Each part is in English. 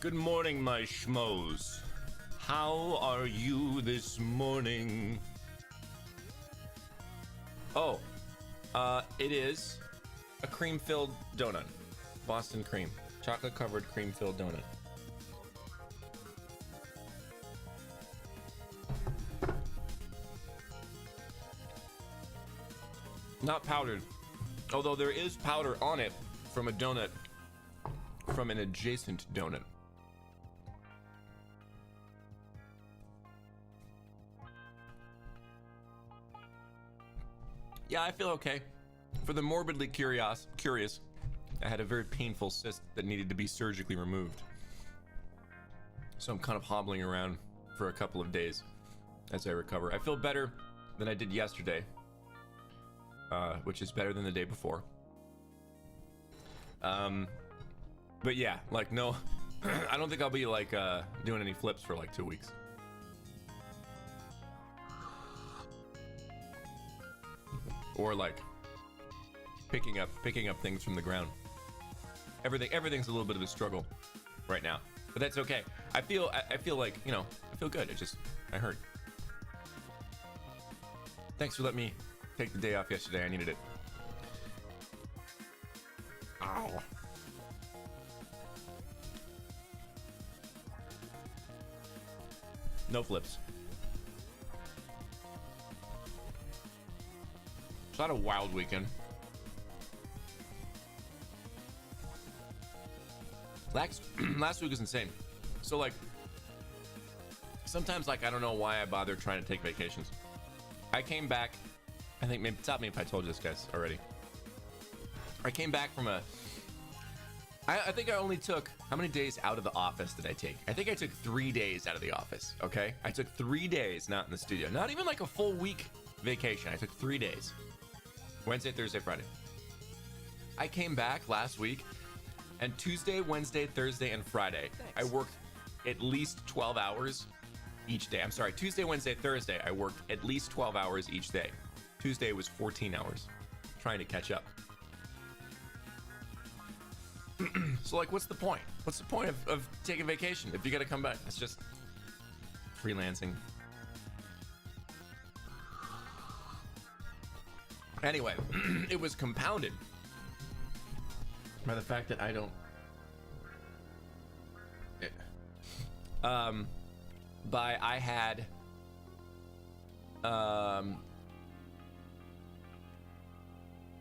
Good morning, my schmoes. How are you this morning? Oh, it is a cream-filled donut. Boston cream. Chocolate-covered cream-filled donut. Not powdered. Although there is powder on it from a donut from an adjacent donut. Yeah, I feel okay. For the morbidly curious, I had a very painful cyst that needed to be surgically removed. So I'm kind of hobbling around for a couple of days as I recover. I feel better than I did yesterday, which is better than the day before. But yeah, like no, I don't think I'll be like doing any flips for like 2 weeks. Or like picking up things from the ground. Everything's a little bit of a struggle right now, but that's okay. I feel like, you know, I feel good. I hurt. Thanks for letting me take the day off yesterday. I needed it. Ow. No flips. It's not a wild weekend. Last week was insane. So like, sometimes like I don't know why I bother trying to take vacations. I came back. I think maybe stop me if I told you this, guys, already. I came back from I think I only took, how many days out of the office did I take? I think I took 3 days out of the office. Okay, I took 3 days not in the studio. Not even like a full week vacation. I took 3 days. Wednesday, Thursday, Friday. I came back last week, and Tuesday, Wednesday, Thursday, and Friday, I worked at least 12 hours each day. I'm sorry, Tuesday, Wednesday, Thursday, I worked at least 12 hours each day. Tuesday was 14 hours, trying to catch up. So like, what's the point? What's the point of taking vacation if you gotta come back? It's just freelancing. Anyway, it was compounded by the fact that I don't I had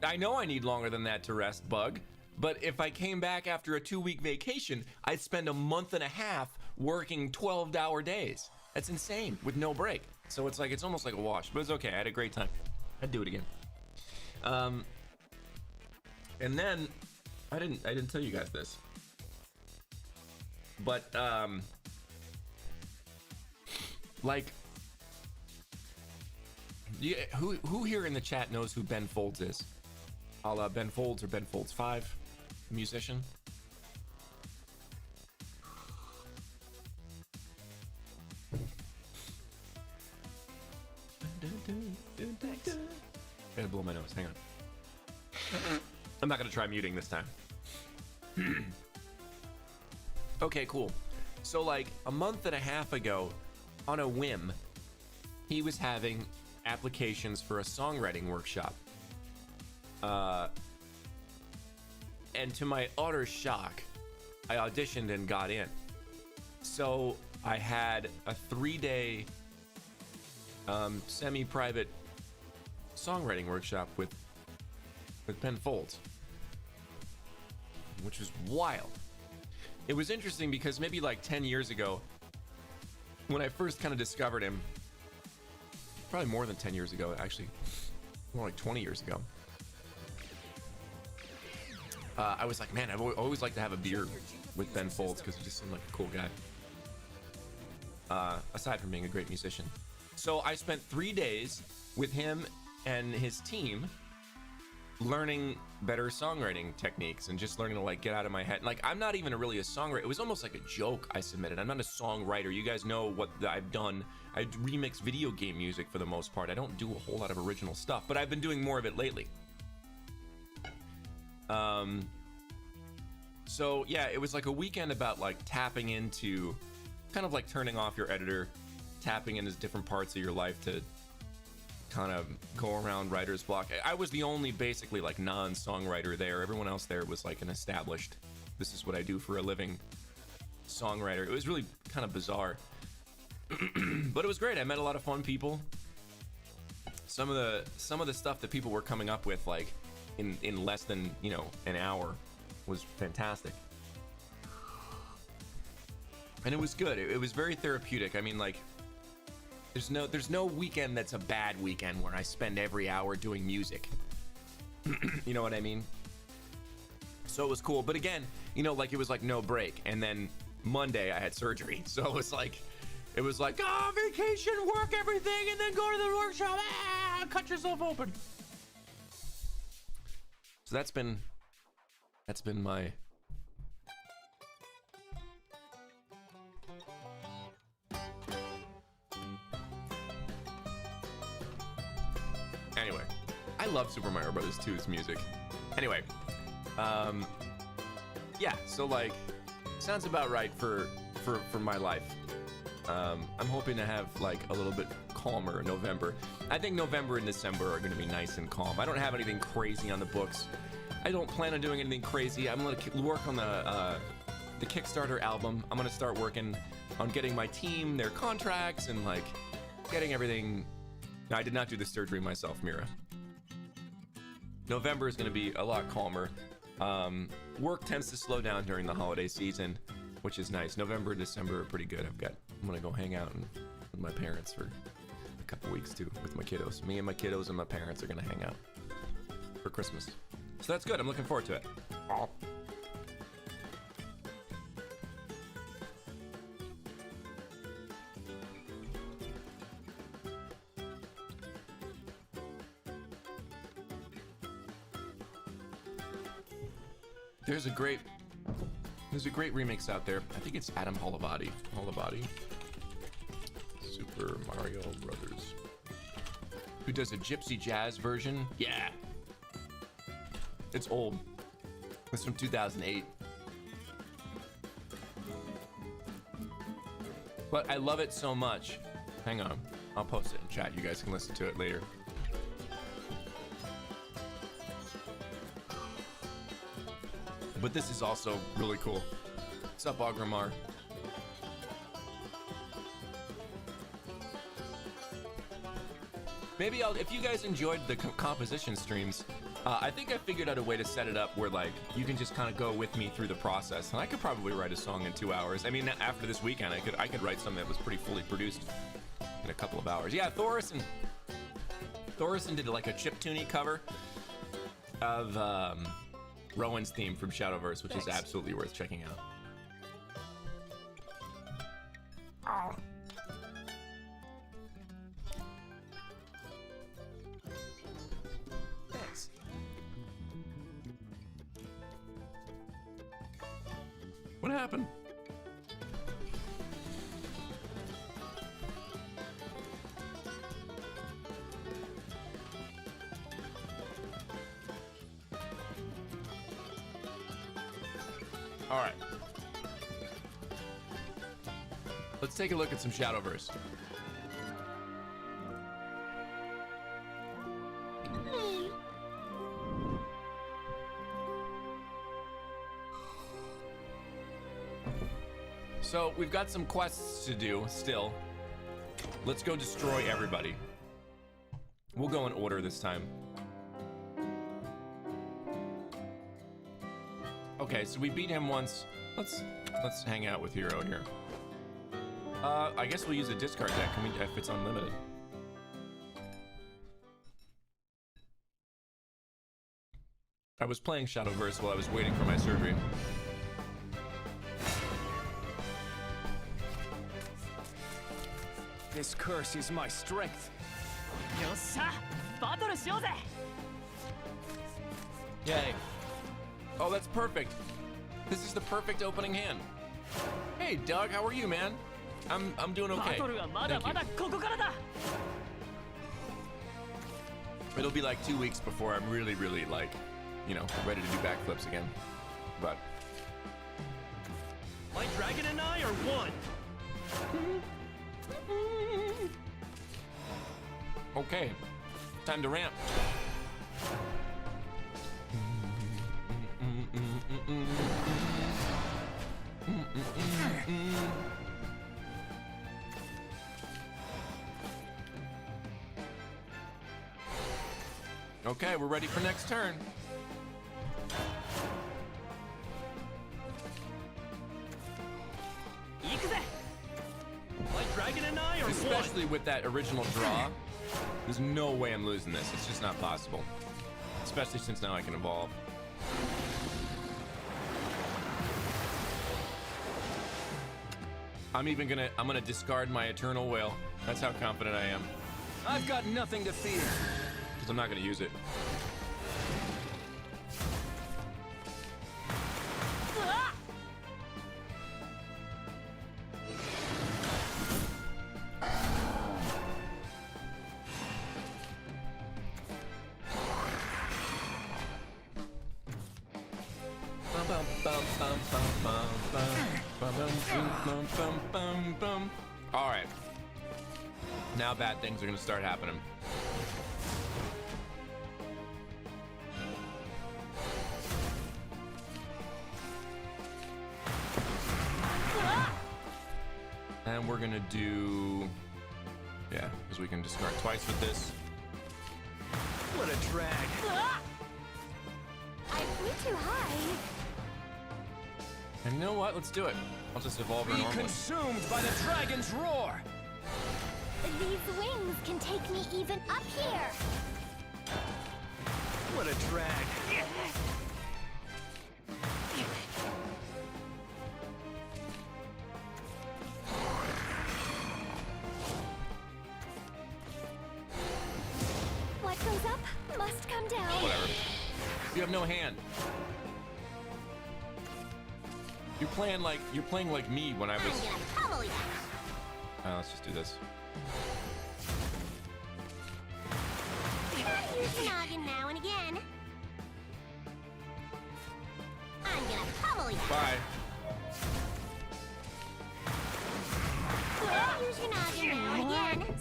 I know I need longer than that to rest, Bug, but if I came back after a 2-week vacation, I'd spend a month and a half working 12-hour days. That's insane with no break. So it's like, it's almost like a wash, but it's okay. I had a great time. I'd do it again. And then I didn't tell you guys this, but like, yeah, who here in the chat knows who Ben Folds is? A la Ben Folds or Ben Folds 5, musician. Thanks. I gotta blow my nose. Hang on. I'm not gonna try muting this time. Okay, cool. So like a month and a half ago, on a whim, he was having applications for a songwriting workshop. And to my utter shock, I auditioned and got in. So I had a 3-day semi-private songwriting workshop with Ben Folds, which was wild. It was interesting because maybe like 10 years ago, when I first kind of discovered him, probably more than 10 years ago, actually, more like 20 years ago, I was like, man, I've always liked to have a beer with Ben Folds because he just seemed like a cool guy, aside from being a great musician. So I spent 3 days with him and his team learning better songwriting techniques and just learning to like get out of my head. Like, I'm not even really a songwriter. It was almost like a joke I submitted. I'm not a songwriter. You guys know what I've done. I remix video game music for the most part. I don't do a whole lot of original stuff, but I've been doing more of it lately. So yeah, it was like a weekend about like tapping into, kind of like turning off your editor, tapping into different parts of your life to kind of go around writer's block. I was the only basically like non-songwriter there. Everyone else there was like an established, this is what I do for a living songwriter. It was really kind of bizarre. But it was great. I met a lot of fun people. Some of the stuff that people were coming up with like in less than, you know, an hour was fantastic. And it was good. It was very therapeutic. I mean, like, there's no weekend that's a bad weekend where I spend every hour doing music. You know what I mean? So it was cool. But again, you know, like, it was like no break. And then Monday I had surgery. So it was like, vacation, work everything, and then go to the workshop. Cut yourself open. So that's been my anyway. I love Super Mario Brothers 2's music. Anyway, yeah. So like, sounds about right for my life. I'm hoping to have like a little bit calmer November. I think November and December are going to be nice and calm. I don't have anything crazy on the books. I don't plan on doing anything crazy. I'm going to work on the Kickstarter album. I'm going to start working on getting my team their contracts and like getting everything. No, I did not do the surgery myself, Mira. November is going to be a lot calmer. Work tends to slow down during the holiday season, which is nice. November and December are pretty good. I'm gonna go hang out with my parents for a couple weeks too, with my kiddos. Me and my kiddos and my parents are gonna hang out for Christmas. So that's good. I'm looking forward to it. There's a great remix out there. I think it's Adam Holavati. Super Mario Brothers. Who does a gypsy jazz version? Yeah. It's old. It's from 2008. But I love it so much. Hang on. I'll post it in chat. You guys can listen to it later. But this is also really cool. What's up, Agramar? Maybe if you guys enjoyed the composition streams, I think I figured out a way to set it up where like you can just kind of go with me through the process, and I could probably write a song in 2 hours. I mean, after this weekend, I could write something that was pretty fully produced in a couple of hours. Yeah, Thorison did like a chiptune cover of Rowen's theme from Shadowverse, which is absolutely worth checking out. Oh. Thanks. What happened? All right. Let's take a look at some Shadowverse. So we've got some quests to do still. Let's go destroy everybody. We'll go in order this time. Okay, so we beat him once. Let's hang out with Hero here. I guess we'll use a discard deck if it's unlimited. I was playing Shadowverse while I was waiting for my surgery. This curse is my strength. Yay. Oh, that's perfect. This is the perfect opening hand. Hey, Doug, how are you, man? I'm doing okay. Thank you. It'll be like 2 weeks before I'm really, like, you know, ready to do backflips again. But or one? Okay, time to ramp. Okay, we're ready for next turn. Like Dragon and I are Especially with that original draw, there's no way I'm losing this. It's just not possible. Especially since now I can evolve. I'm gonna discard my Eternal Whale. That's how confident I am. I've got nothing to fear. Because I'm not gonna use it. All right. Now bad things are gonna start happening. And we're gonna do, yeah, because we can discard twice with this. What a drag. I flew too high. And you know what? Let's do it. I'll just evolve her Be normally. consumed by the dragon's roar. These wings can take me even up here. What a drag. What goes up must come down. Whatever. You have no hand. You're playing like me when I was. I'm gonna pummel you. Let's just do this. Use your noggin now and again. I'm gonna pummel you. Bye. Use your noggin now and again.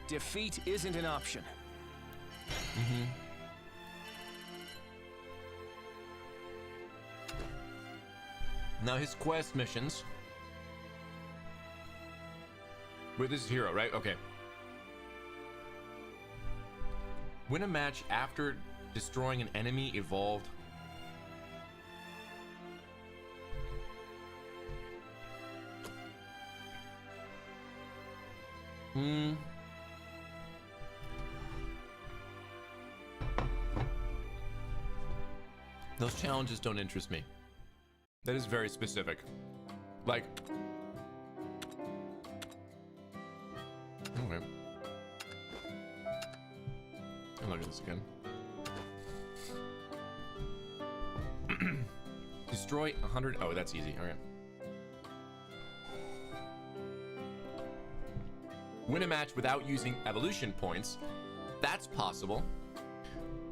Defeat isn't an option. Now his quest missions. Wait, this is hero, right? Okay. Win a match after destroying an enemy evolved. Those challenges don't interest me. That is very specific. Like, okay. I'll look at this again. Destroy 100. Oh, that's easy. Okay. Win a match without using evolution points. That's possible.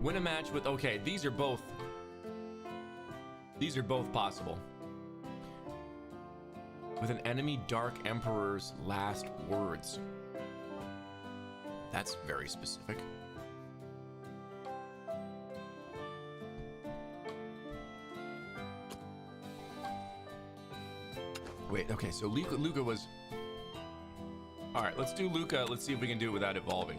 Win a match with. Okay, these are both possible. With an enemy Dark Emperor's last words. That's very specific. Wait, okay, so Luca was... Alright, let's do Luca. Let's see if we can do it without evolving.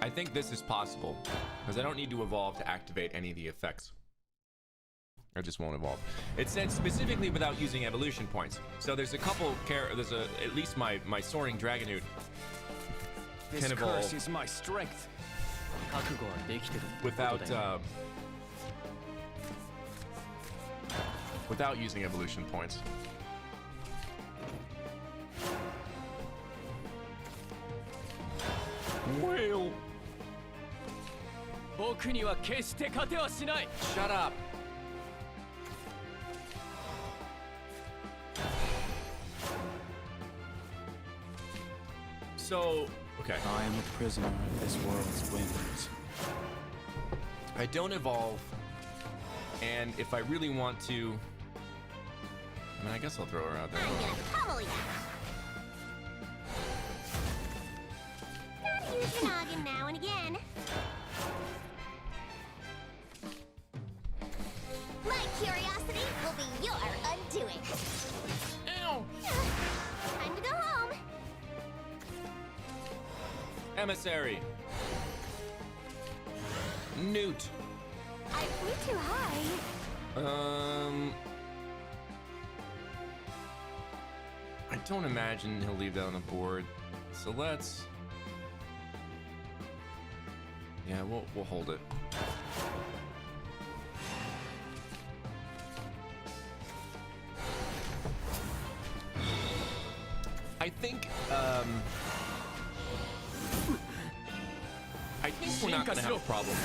I think this is possible, because I don't need to evolve to activate any of the effects. I just won't evolve. It said specifically without using evolution points. So there's a couple at least my soaring Dragonoot This can evolve curse is my strength. without using evolution points. Whale. Shut up. So Okay. I am a prisoner of this world's whims. I don't evolve, and if I really want to, I mean, I guess I'll throw her out there. I'm gonna pummel ya. Gotta use your noggin now and again. My curiosity will be your undoing. Ow! Time to go home. Emissary. Newt. I flew too high. I don't imagine he'll leave that on the board, so let's. Yeah, we'll hold it. I think we're not gonna have a problem.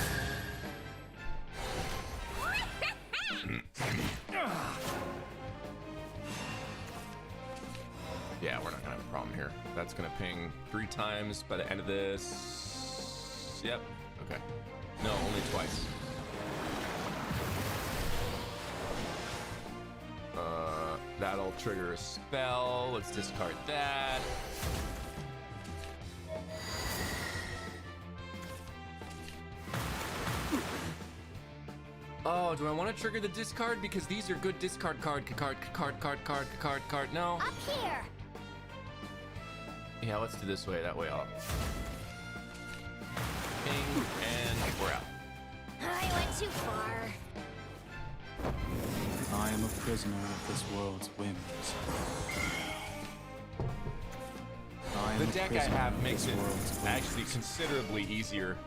Yeah, we're not gonna have a problem here. That's gonna ping 3 times by the end of this. Yep. Okay. No, only twice. That'll trigger a spell. Let's discard that. Oh, do I want to trigger the discard? Because these are good discard card. No. Up here. Yeah, let's do this way. That way I'll. Ping, and we're out. I went too far. I am a prisoner of this world's whims. I am The a deck I prisoner have of makes this it world's whims. actually considerably easier.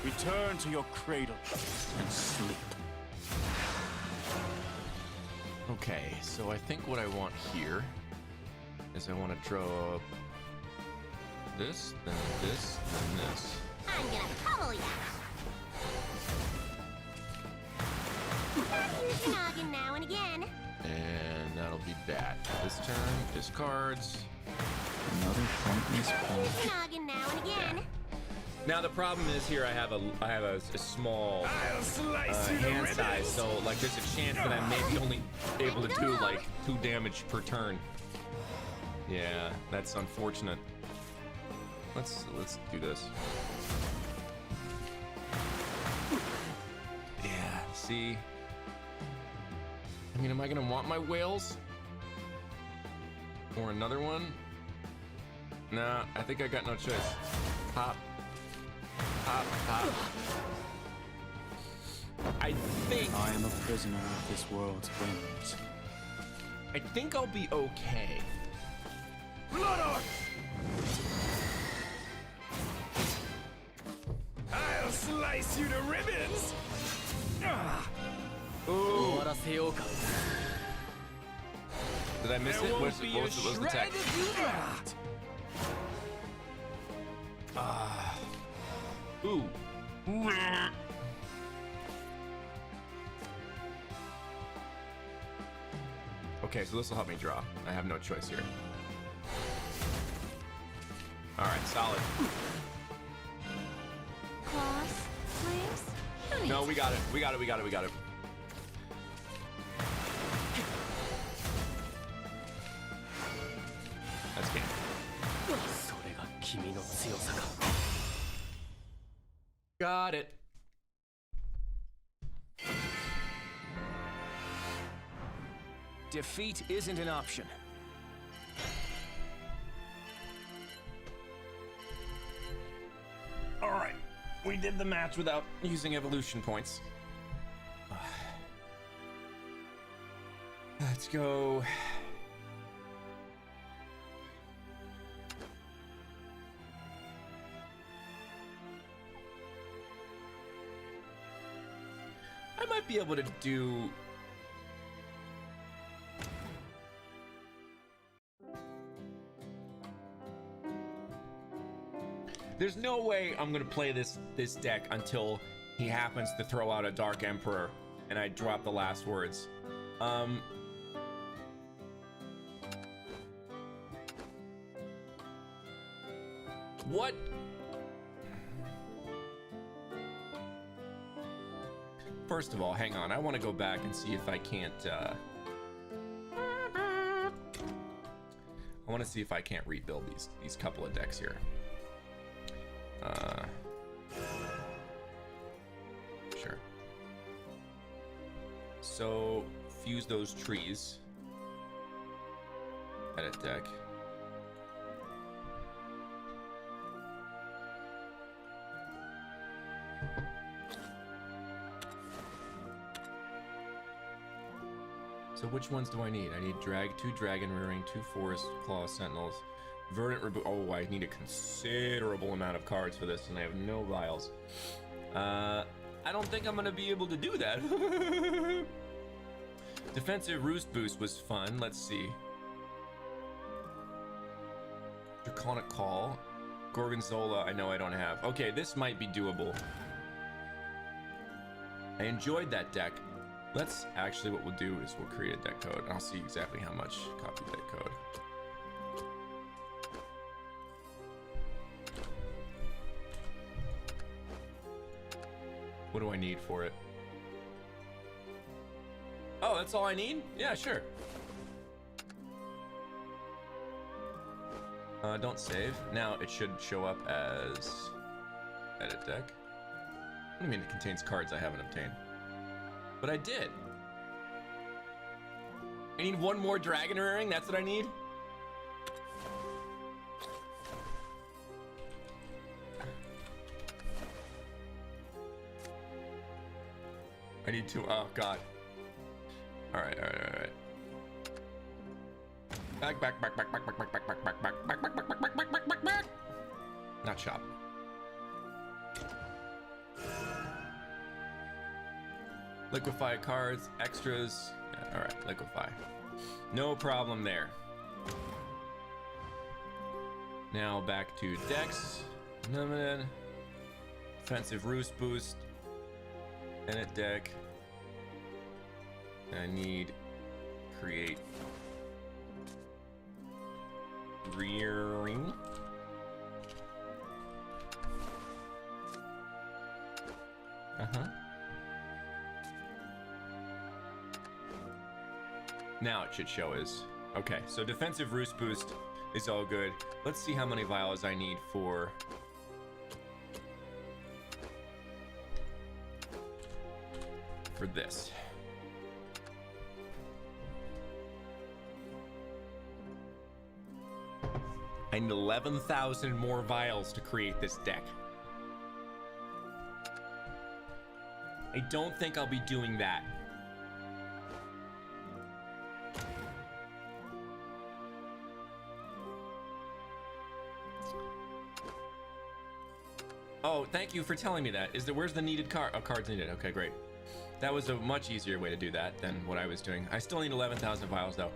Return to your cradle and sleep. Okay, so I think what I want here is I want to draw this, then this, then this. I'm gonna pummel ya. Gotta use your noggin now and again. And that'll be that. This turn, discards. Another pointless Gotta pawn. use your noggin now and again. Now the problem is here I have a small hand size, so like there's a chance that I may be only able to do like 2 damage per turn. Yeah, that's unfortunate. Let's do this. Yeah, see. I mean, am I gonna want my whales? Or another one? Nah, I think I got no choice. Pop. Pop, pop. I think I am a prisoner of this world's whims. I think I'll be okay. I'll slice you to ribbons. Ooh. Did I miss There it? won't What's be what a was the shred text? of you left. Ooh. Okay, so this will help me draw. I have no choice here. All right, solid. Claws, flames. No, we got it. We got it. We got it. We got it. That's game. Got it. Defeat isn't an option. All right, we did the match without using evolution points. Let's go. I might be able to do. There's no way I'm gonna play this deck until he happens to throw out a Dark Emperor, and I drop the last words. What? First of all, hang on. I want to go back and see if I can't, I want to see if I can't rebuild these couple of decks here. Sure. So, fuse those trees. Edit deck. So which ones do I need? I need two Dragon Rearing, 2 Forest Claw Sentinels, Verdant Reboot. Oh, I need a considerable amount of cards for this, and I have no vials. I don't think I'm gonna be able to do that. Defensive Roost Boost was fun. Let's see. Draconic Call, Gorgonzola. I know I don't have. Okay, this might be doable. I enjoyed that deck. Let's actually, what we'll do is we'll create a deck code. I'll see exactly how much. Copy deck code. What do I need for it? Oh, that's all I need? Yeah, sure. Don't save. Now it should show up as edit deck. What do you mean it contains cards I haven't obtained? But I did. I need one more Dragon Rearing. That's what I need. I need two. Oh God. All right. Back. Not shop. Liquefy cards, extras. Yeah, all right, liquefy. No problem there. Now back to decks. Defensive Roost Boost. Edit deck. I need create rearing. Now it should show as okay. So defensive Roost Boost is all good. Let's see how many vials I need for this. I need 11,000 more vials to create this deck. I don't think I'll be doing that. Oh, thank you for telling me that. Where's the needed card? Oh, cards needed. Okay, great. That was a much easier way to do that than what I was doing. I still need 11,000 vials though.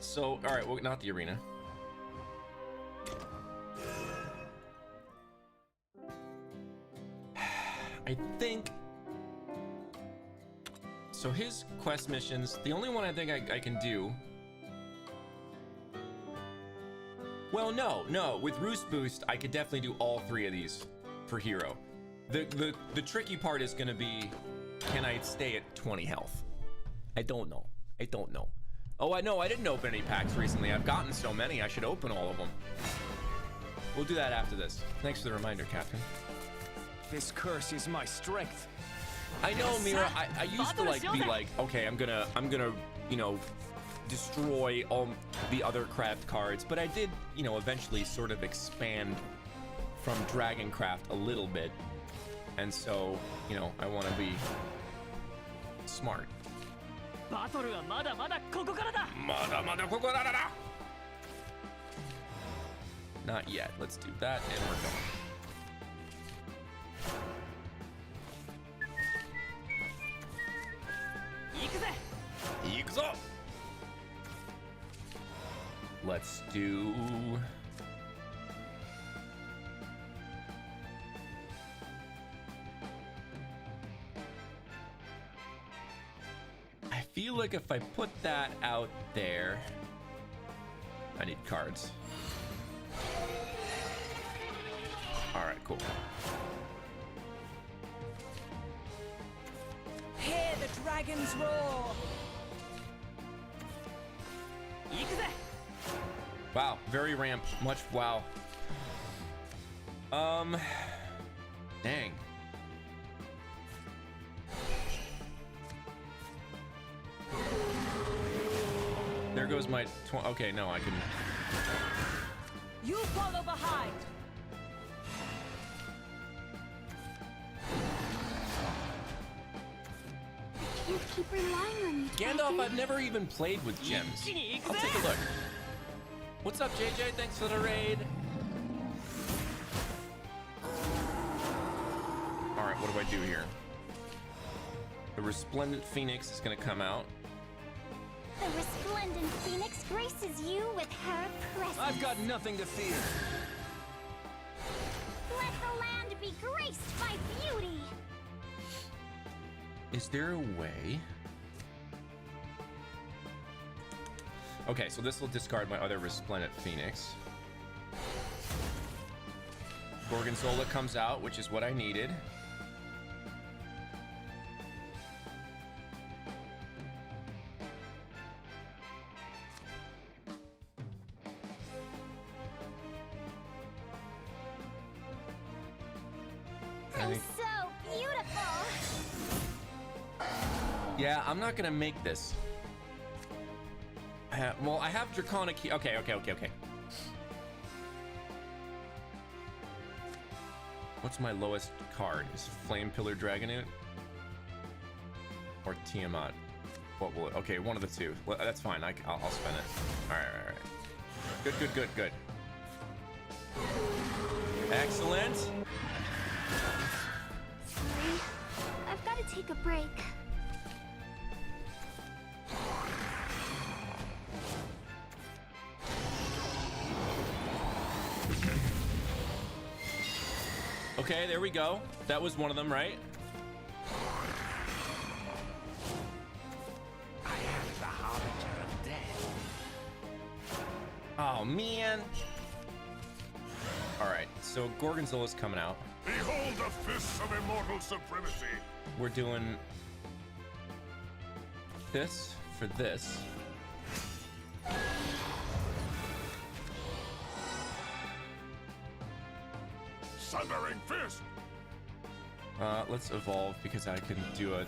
So, all right, well, not the arena. I think. So his quest missions, the only one I think I can do. Well, no. With Roost Boost, I could definitely do all 3 of these for hero. The tricky part is gonna be, can I stay at 20 health? I don't know. Oh, I know, I didn't open any packs recently. I've gotten so many, I should open all of them. We'll do that after this. Thanks for the reminder, Captain. This curse is my strength. I know, Mira. I used to be like, okay, I'm gonna, you know, destroy all the other craft cards, but I did, you know, eventually sort of expand from Dragoncraft a little bit, and so, you know, I want to be smart. Not yet. Let's do that, and we're going. Let's do feel like if I put that out there, I need cards. All right, cool. Hear the dragons roar. Wow, very ramp. Much wow. Dang. There goes my okay, no, I can. You follow behind. You keep relying on me, Gandalf, Dragon. I've never even played with gems. I'll take a look. What's up, JJ? Thanks for the raid. All right, what do I do here? The Resplendent Phoenix is gonna come out. The resplendent phoenix graces you with her presence. I've got nothing to fear. Let the land be graced by beauty. Is there a way? Okay, so this will discard my other Resplendent Phoenix. Gorgonzola comes out, which is what I needed. I'm so beautiful. Yeah, I'm not gonna make this. Well, I have Draconic Key. Okay. What's my lowest card? Is Flame Pillar Dragonoot? Or Tiamat? What will it? Okay, one of the two. Well, that's fine. I'll spend it. All right. Good. Excellent. Sorry, I've got to take a break. Okay, there we go. That was one of them, right? I am the harbinger of death. Oh, man. All right, so Gorgonzola's coming out. Behold the fists of immortal supremacy! We're doing this for this. Sundering fist! Let's evolve because I can do a...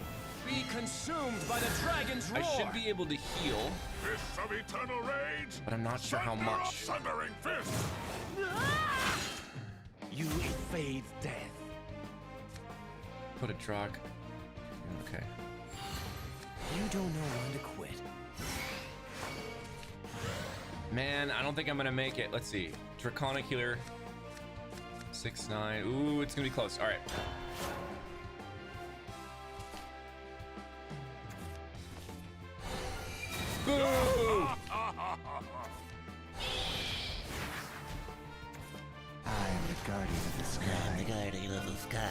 Be consumed by the dragon's roar. I should be able to heal, Fists of eternal rage! but I'm not sure how Thunder much. of Sundering fist! You evade death. Put a Drock. Okay. You don't know when to quit. Man, I don't think I'm gonna make it. Let's see. Draconic Healer. 6-9. Ooh, it's gonna be close. All right. Boo! I am the guardian of the sky. The guardian of the sky.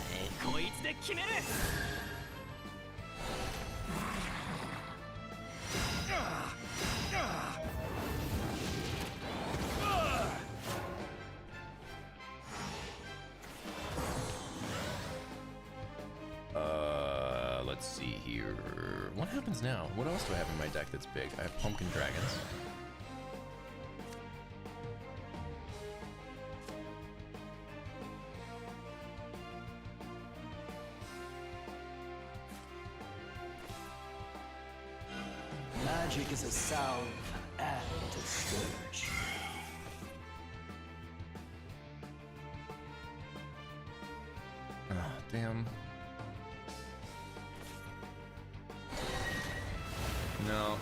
Let's see here. What happens now? What else do I have in my deck that's big? I have Pumpkin Dragons. Magic is a salve and a scourge. Oh, damn. No.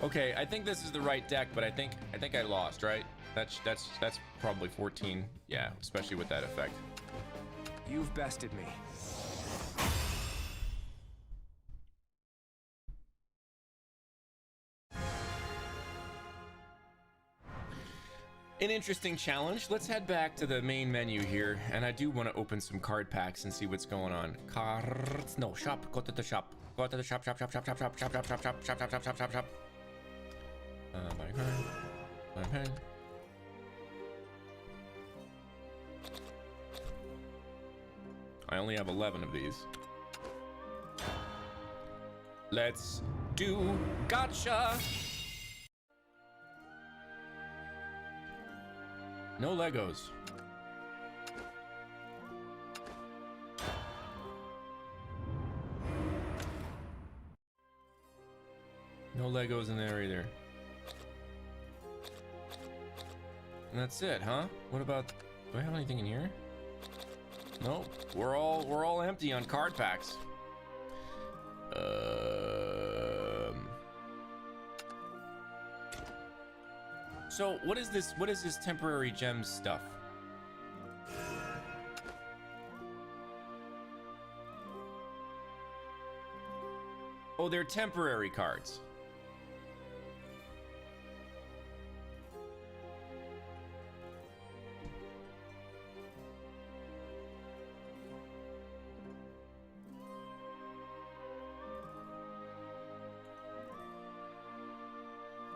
Okay, I think this is the right deck, but I think I lost, right? That's probably 14. Yeah, especially with that effect. You've bested me. an interesting challenge. Let's head back to the main menu here, and I do want to open some card packs and see what's going on. Cards, no, shop, go to the shop. Go to the shop, shop, shop, shop, shop, shop, shop, shop, shop, shop, shop, shop, shop, shop, shop. My card, my pen. I only have 11 of these. Let's do gotcha. No Legos. No Legos in there either. And that's it, huh? What about, do I have anything in here? Nope. We're all empty on card packs. So what is this? What is this temporary gems stuff? Oh, they're temporary cards.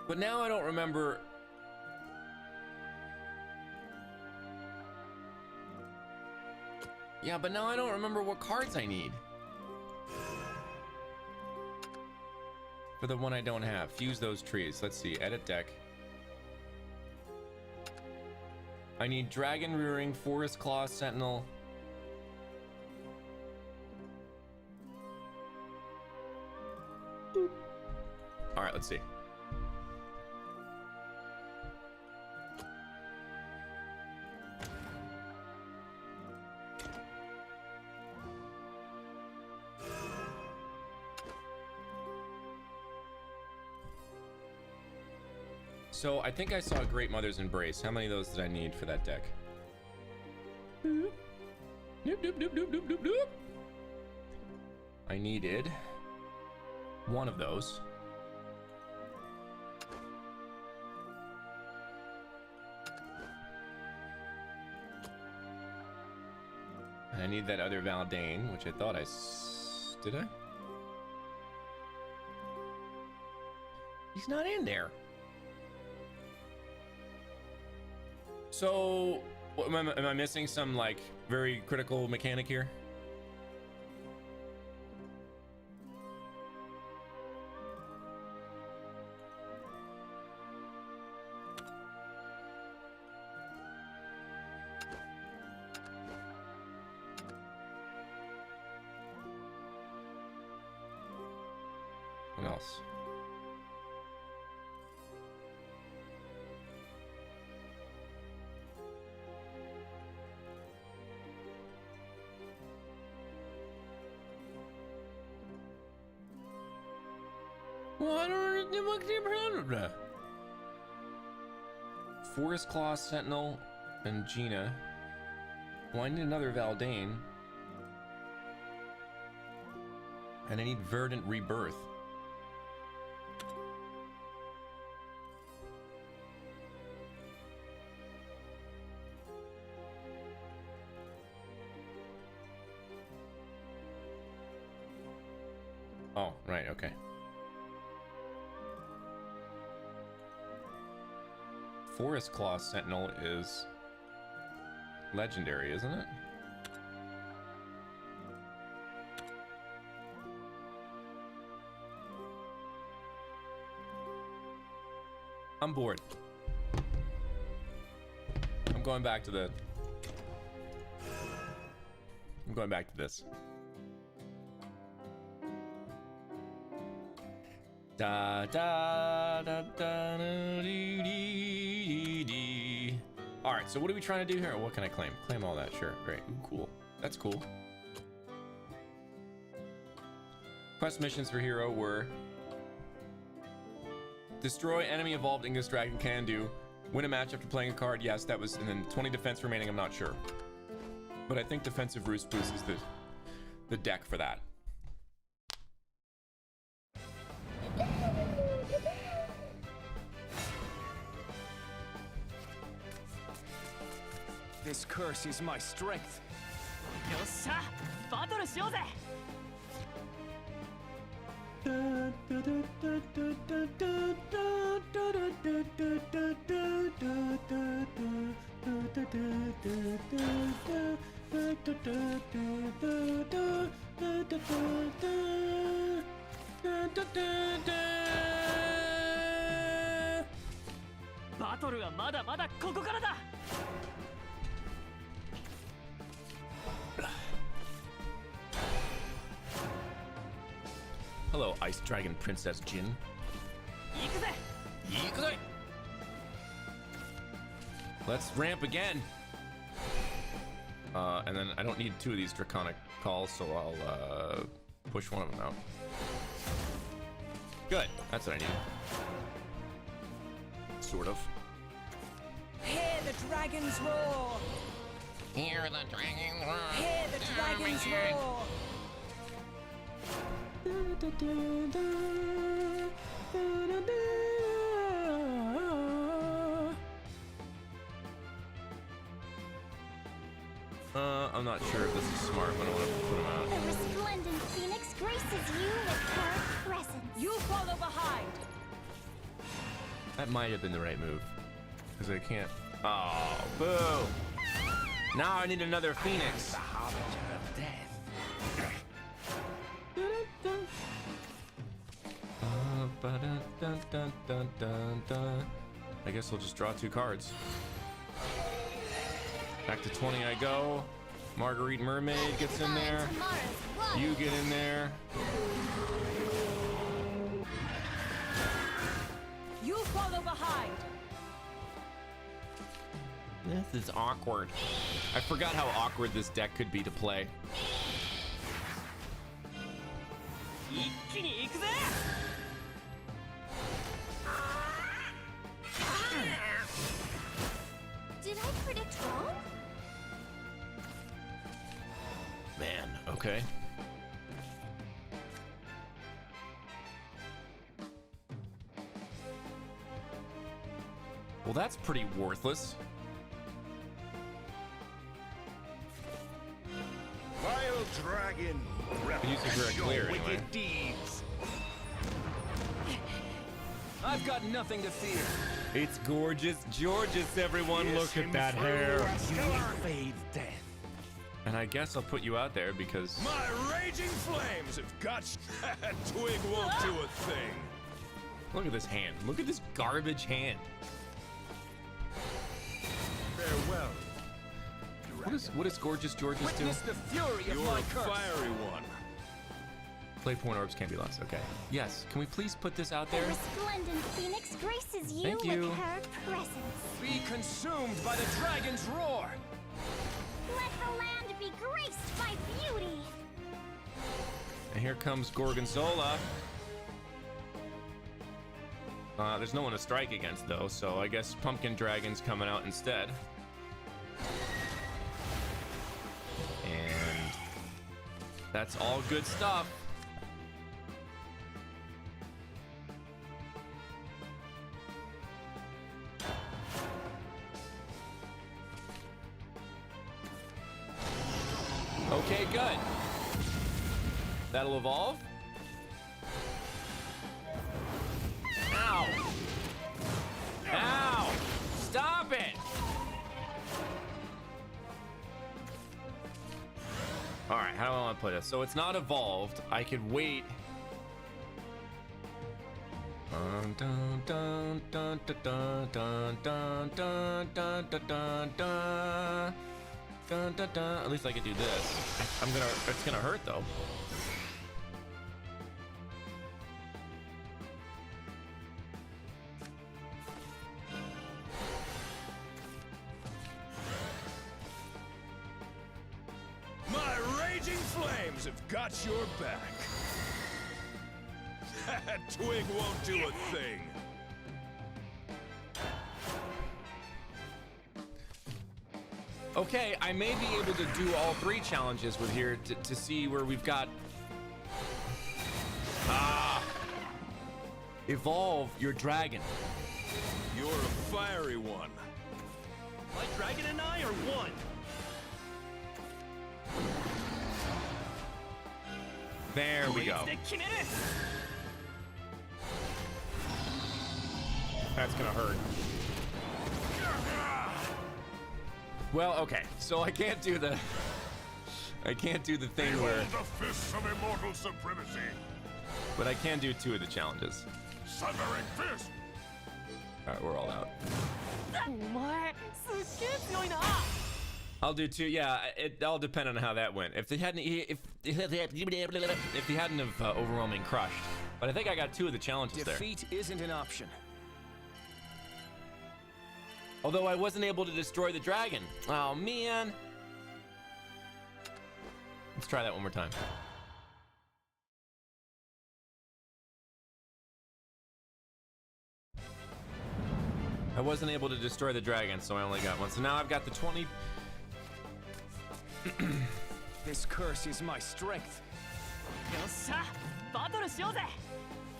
But now I don't remember. Yeah, but now I don't remember what cards I need. For the one I don't have. Fuse those trees. Let's see. Edit deck. I need Dragon Rearing, Forest Claw, Sentinel. Alright, let's see. So I think I saw a Great Mother's Embrace. How many of those did I need for that deck? Doop, doop, doop, doop, doop, doop, doop. I needed one of those. I need that other Valdane, which I thought did I? He's not in there. So, am I missing some, like, very critical mechanic here? What else? Well, I don't understand what the problem with that. Forest Claw, Sentinel, and Gina. Well, I need another Valdane. And I need Verdant Rebirth. Oh, right, okay. Forest Claw Sentinel is legendary, isn't it? I'm bored. I'm going back to this. Da da da da dee dee dee. All right, so what are we trying to do here? What can I claim? Claim all that, sure. Great. Ooh, cool. That's cool. Quest missions for hero were destroy enemy evolved English dragon, can do. Win a match after playing a card. Yes, that was, and then 20 defense remaining. I'm not sure, but I think defensive roost boost is the deck for that. This curse is my strength. よっしゃバトルしようぜ バトルはまだまだここからだ Hello, Ice Dragon Princess Jin. 行くぜ Yeekzai! Let's ramp again. And then I don't need 2 of these draconic calls, so I'll push one of them out. Good. That's what I need. Sort of. Hear the dragons roar Hear the dragon roar. Hear the dragons roar I'm not sure if this is smart, but I want to put him out. The resplendent phoenix graces you with her presence. You follow behind That might have been the right move. Because I can't. Oh, boo! Now I need another phoenix. I guess we'll just draw 2 cards. Back to 20 I go. Marguerite Mermaid gets in there. You get in there. You follow behind This is awkward. I forgot how awkward this deck could be to play. 一気に行くぜ Did I predict wrong? Man, okay. Well, that's pretty worthless. Vile dragon, Use it for a clear anyway. wicked deeds. I've got nothing to fear. It's gorgeous, Georgeous, everyone. Look at that hair. Fade death. And I guess I'll put you out there because My raging flames have got that twig won't do a thing. look at this hand. Look at this garbage hand. Farewell. What is gorgeous Georgeous do? Witness the fury of You're my a curse. fiery one. Play point orbs can't be lost. Okay. Yes. Can we please put this out The there? resplendent phoenix graces you Thank you. with her presence. Be consumed by the dragon's roar. Let the land be graced by beauty. And here comes Gorgonzola. There's no one to strike against though, so I guess Pumpkin Dragon's coming out instead. And that's all good stuff. Okay, good. That'll evolve. Ow! Ow! Stop it! Alright, how do I want to play this? So it's not evolved. I could wait. Dun, dun, dun, dun, dun, dun, dun, dun, dun, dun, dun, dun. Dun, dun, dun. At least I could do this. It's gonna hurt though. My raging flames have got your back. That twig won't do a thing. Okay, I may be able to do all 3 challenges with here to see where we've got. Evolve your dragon. You're a fiery one. My dragon and I are one. There we go. That's gonna hurt. Well, okay. So I can't do the thing where, The fists of immortal supremacy. but I can do 2 of the challenges. Severing fist. All right, we're all out. I'll do 2. Yeah, it all depend on how that went. If he hadn't have overwhelming crushed, but I think I got 2 of the challenges there. Defeat isn't an option. Although I wasn't able to destroy the dragon. Oh man. Let's try that one more time. I wasn't able to destroy the dragon, so I only got 1. So now I've got the 20. This curse is my strength.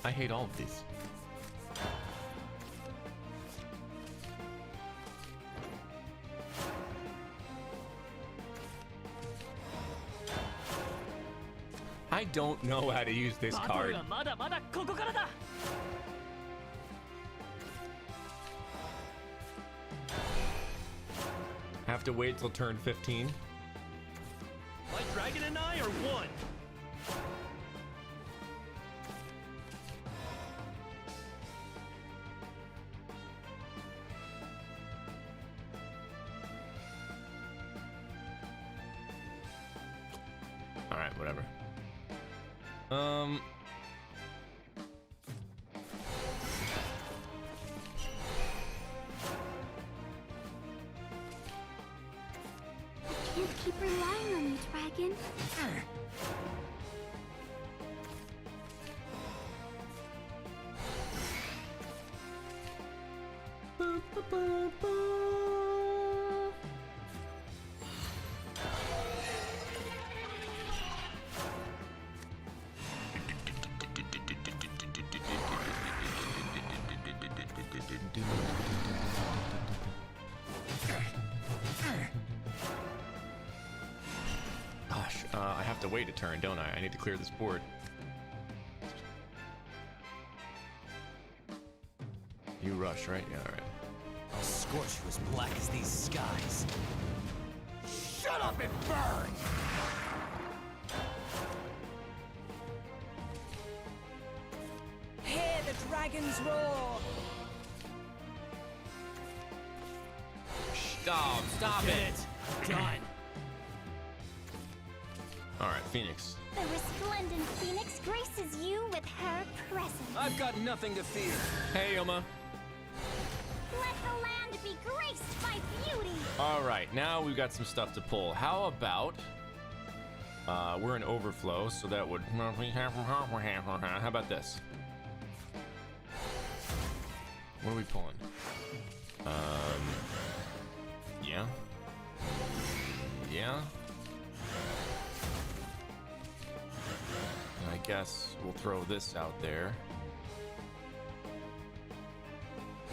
I hate all of these. I don't know how to use this card. Have to wait till turn 15. My dragon and I are one. All right, whatever. You keep relying on me, dragon. Gosh, I have to wait a turn, don't I? I need to clear this board. You rush, right? Yeah, all right. I'll scorch you as black as these skies. Shut up and burn! Hear the dragon's roar. Stop it! Done. All right, Phoenix. The resplendent phoenix graces you with her presence. I've got nothing to fear. Hey, Yoma. Let the land be graced by beauty. All right, now we've got some stuff to pull. How about we're in overflow, so that would. How about this? What are we pulling? Yeah. Yeah. I guess we'll throw this out there.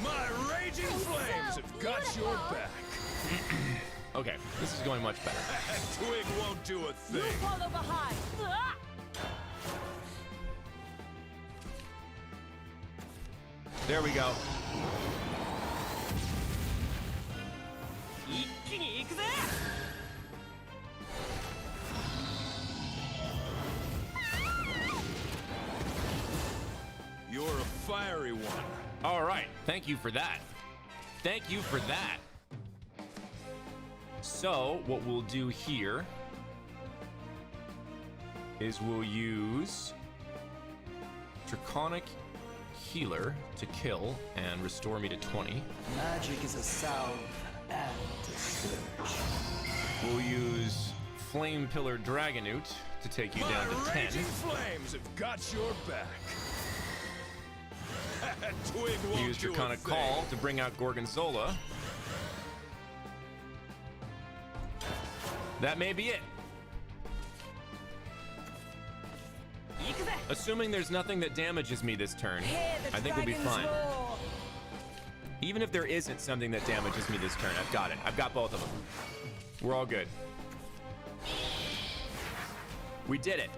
My raging flames have got your back. Okay, this is going much better. That twig won't do a You thing. follow behind. There we go. You're a fiery one. All right, thank you for that. Thank you for that. So, what we'll do here is we'll use Draconic Healer to kill and restore me to 20. Magic is a salve and a scourge. We'll use Flame Pillar Dragonute to take you down to My 10. raging flames have got your back. That twig won't Use do a Draconic thing. Call to bring out Gorgonzola. That may be it. Assuming there's nothing that damages me this turn, Hear the I think we'll be dragon's fine. roar. Even if there isn't something that damages me this turn, I've got it. I've got both of them. We're all good. We did it.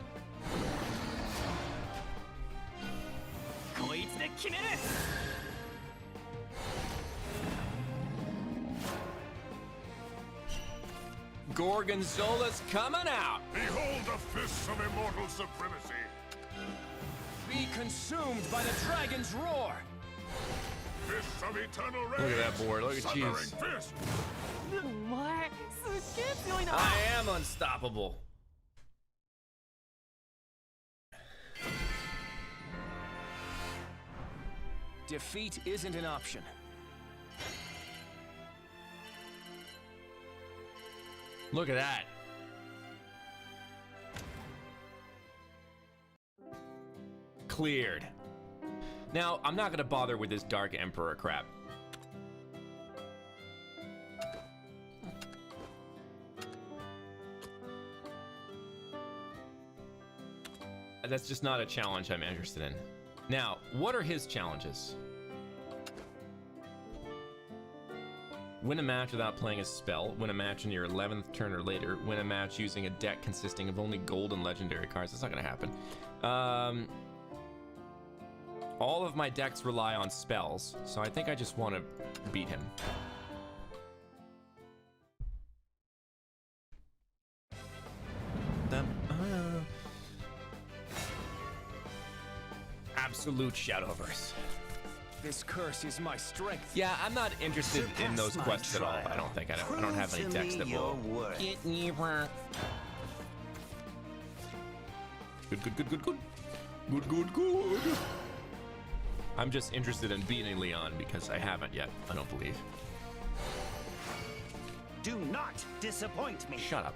Gorgonzola's coming out. Behold the fists of immortal supremacy. Be consumed by the dragon's roar. Fists of eternal rage. Look at that board. Look at Thundering cheese. fist. I am unstoppable. Defeat isn't an option. Look at that. Cleared. Now, I'm not gonna bother with this Dark Emperor crap. That's just not a challenge I'm interested in. Now, what are his challenges? Win a match without playing a spell. Win a match in your 11th turn or later. Win a match using a deck consisting of only gold and legendary cards. That's not gonna happen. All of my decks rely on spells, so I think I just want to beat him. Absolute Shadowverse. This curse is my strength. Yeah, I'm not interested in those quests at all. I don't think. I don't have any decks that will get me work. Good. Good. I'm just interested in beating Leon because I haven't yet, I don't believe. Do not disappoint me. Shut up.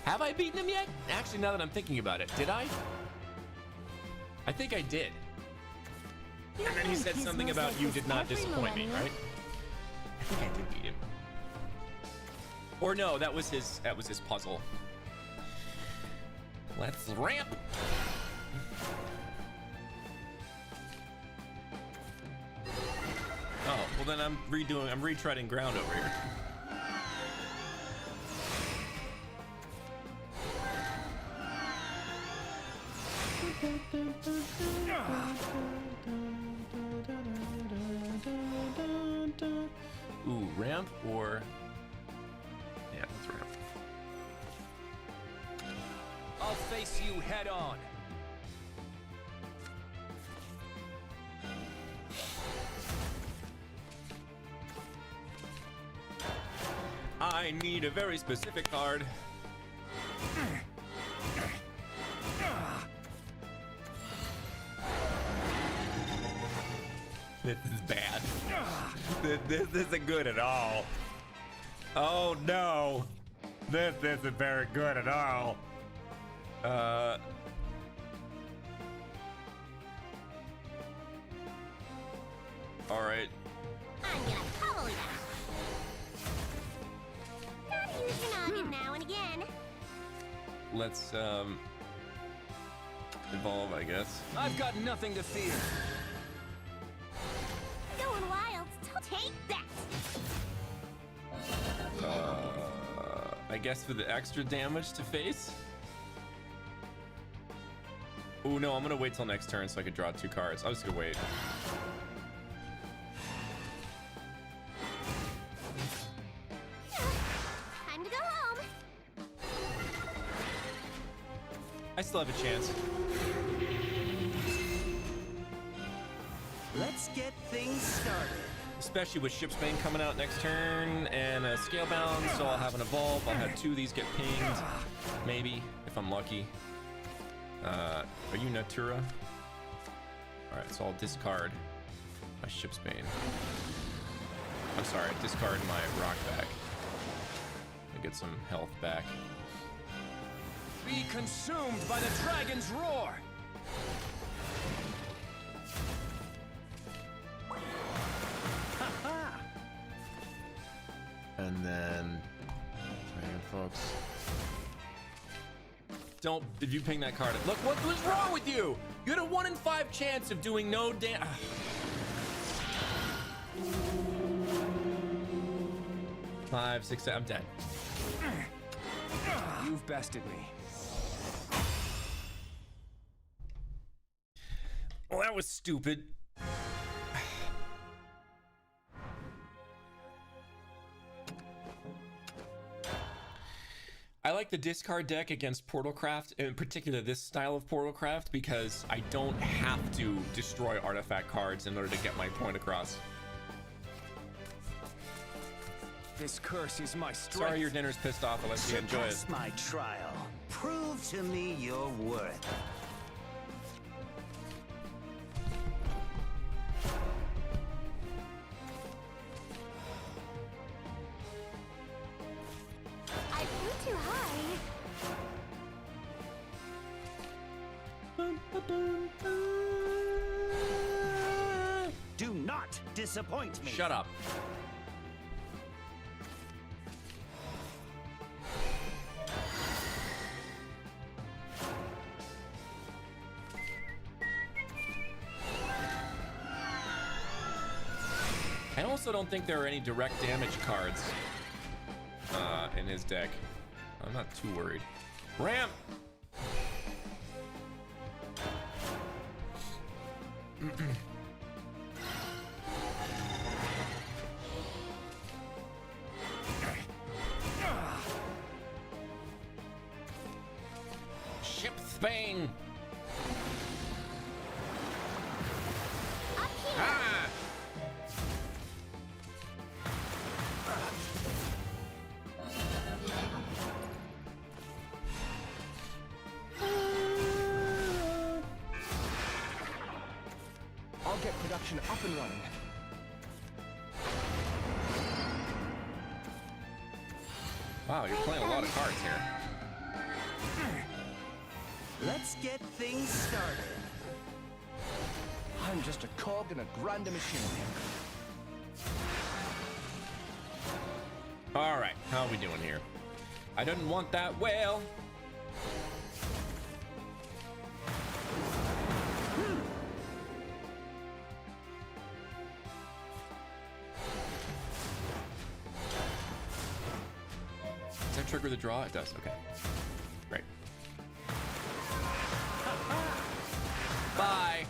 Have I beaten him yet? Actually, now that I'm thinking about it, did I? I think I did. And then he said something about you did not disappoint me, right? I think I did beat him. Or no, that was his puzzle. Let's ramp. Oh, well then I'm retreading ground over here. Ooh, ramp or... Yeah, let's ramp. I'll face you head on. I need a very specific card. This is bad. This isn't good at all. Oh no. This isn't very good at all. Alright. I'm gonna pummel ya. Gotta use your noggin now and again. Let's evolve, I guess. I've got nothing to fear. Going wild. Take that. I guess for the extra damage to face. Oh no, I'm gonna wait till next turn so I could draw 2 cards. I was gonna wait. Time to go home. I still have a chance. Let's get things started. Especially with Ship's Bane coming out next turn and a Scalebound, so I'll have an Evolve. I'll have 2 of these get pinged. Maybe, if I'm lucky. Are you Natura? Alright, so I'll discard my Ship's Bane. I'm sorry, discard my Rock back. I get some health back. Be consumed by the dragon's roar. And then, Dragon folks. Don't, if you ping that card, look, what was wrong with you? You had a 1 in 5 chance of doing no damage. 5, 6, 7. I'm dead. You've bested me. Well, that was stupid. I like the discard deck against Portalcraft, in particular this style of Portalcraft, because I don't have to destroy artifact cards in order to get my point across. This curse is my strength. Sorry your dinner's pissed off unless you enjoy it. Surpass my trial. Prove to me your worth. I flew too high. Do not disappoint me. Shut up. I also don't think there are any direct damage cards in his deck. I'm not too worried. Ramp! Ship Spain! Up here. Ah! I'll get production up and running. Wow, you're playing a lot of cards here. Let's get things started. I'm just a cog in a grander machine. All right, how are we doing here? I didn't want that whale. Does that trigger the draw? It does. Okay. Great. Bye.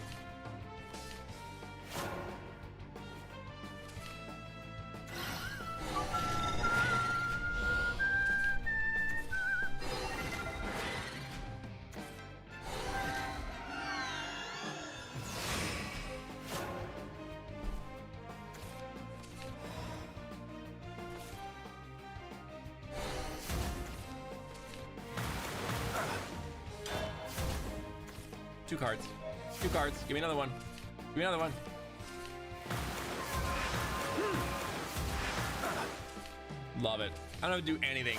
Two cards. Two cards. Give me another one. Give me another one. Love it. I don't have to do anything.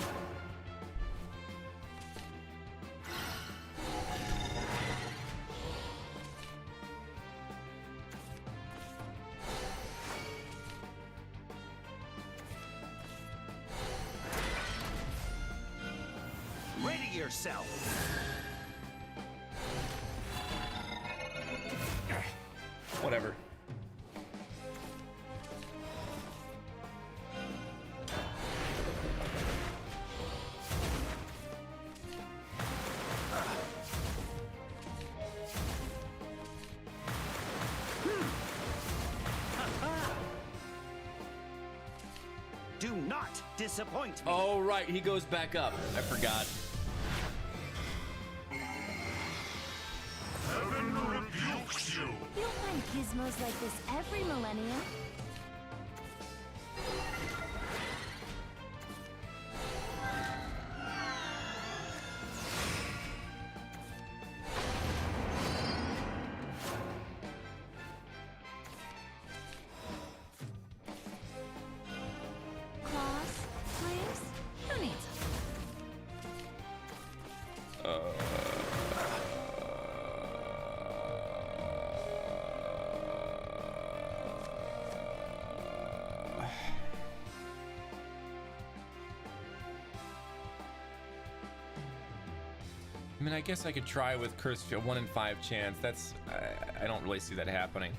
Ready yourself. Whatever. Do not disappoint me. Oh, right. He goes back up. I forgot. Heaven rebukes you! You'll find gizmos like this every millennium. Claws, flames, who needs them? I mean, I guess I could try with Curse, a 1 in 5 chance. That's, I don't really see that happening.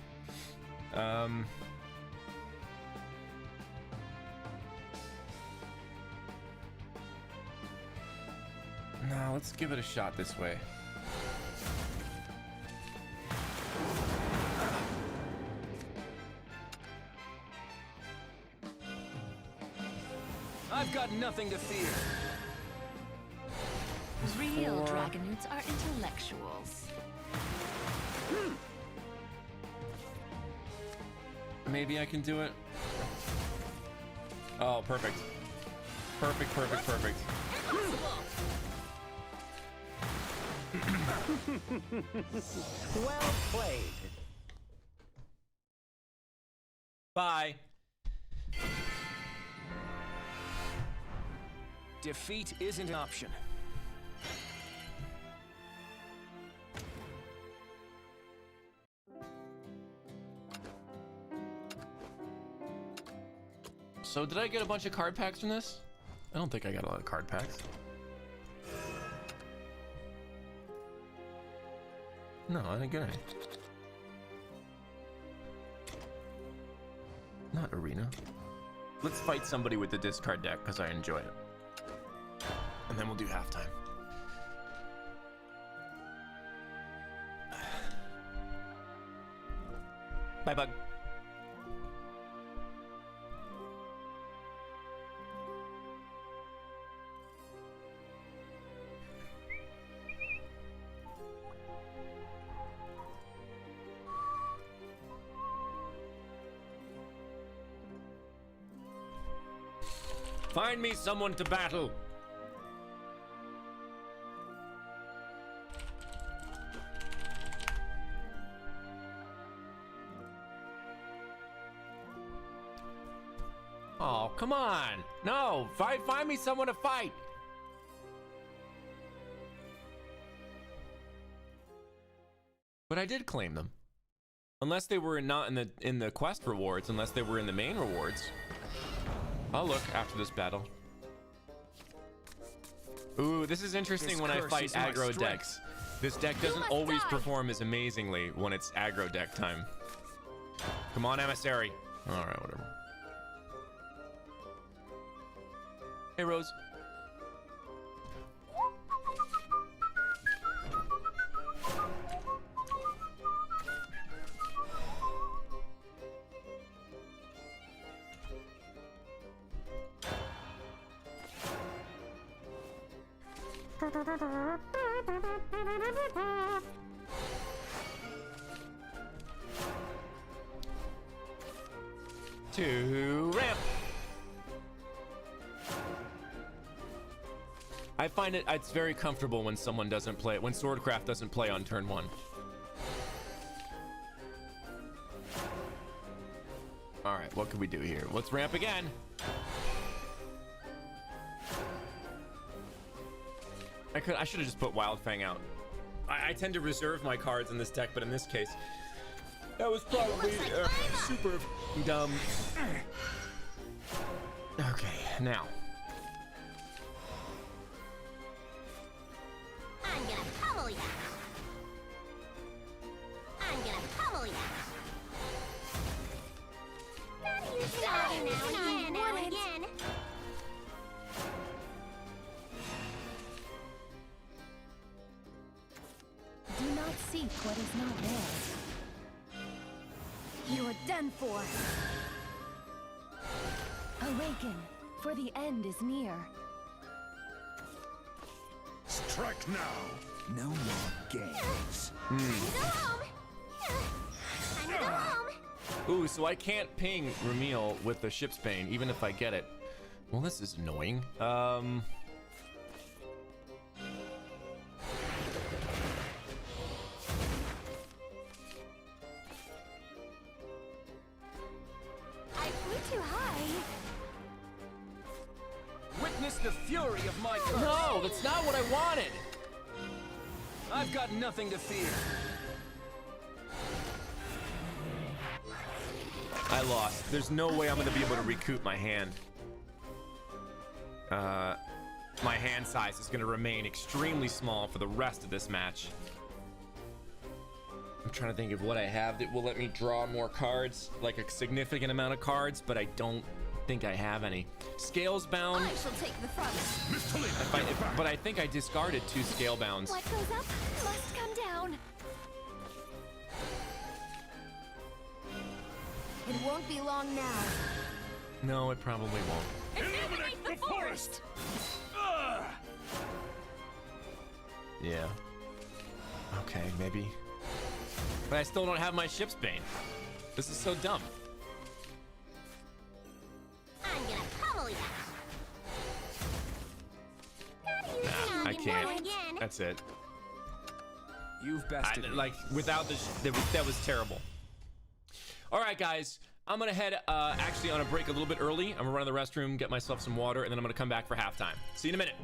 No, let's give it a shot this way. I've got nothing to fear. Real Four. Dragonutes are intellectuals. Maybe I can do it. Oh, perfect. Perfect, perfect, perfect. Well played. Bye. Defeat isn't an option. So did I get a bunch of card packs from this? I don't think I got a lot of card packs. No, I didn't get any. Not arena. Let's fight somebody with the discard deck because I enjoy it. And then we'll do halftime. Bye, bug. Find me someone to battle. Oh, come on. No, find me someone to fight. But I did claim them. Unless they were not in the quest rewards, unless they were in the main rewards. I'll look after this battle. Ooh, this is interesting This when I curse fight is my aggro strength. decks. This deck doesn't must always die. perform as amazingly when it's aggro deck time. Come on, emissary. All right, whatever. Hey, Rose. To ramp. I find it's very comfortable when someone doesn't play, when Swordcraft doesn't play on turn 1. All right, what can we do here? Let's ramp again. I should have just put Wildfang out. I tend to reserve my cards in this deck, but in this case, that was probably super dumb. Okay, now. I'm gonna pummel ya. I'm gonna pummel ya. Gotta use now and again. Do not seek what is not theirs. You are done for. Awaken, for the end is near. Strike now. No more games. Time to go home. Time to go home. Ooh, so I can't ping Ramil with the Ship's Bane, even if I get it. Well, this is annoying. I flew too high. Witness the fury of my curse. No, that's not what I wanted. I've got nothing to fear. I lost. There's no way I'm gonna be able to recoup my hand. My hand size is gonna remain extremely small for the rest of this match. I'm trying to think of what I have that will let me draw more cards, like a significant amount of cards, but I don't think I have any. Scales bound. I shall take the front. But I think I discarded 2 scale bounds. What goes up must come down. It won't be long now. No, it probably won't. Illuminate the forest! Yeah. Okay, maybe. But I still don't have my ship's bane. This is so dumb. I'm gonna pummel ya. Nah, I can't. Again. That's it. You've bested me. Like without the that was terrible. All right, guys. I'm gonna head actually on a break a little bit early. I'm gonna run to the restroom, get myself some water, and then I'm gonna come back for halftime. See you in a minute.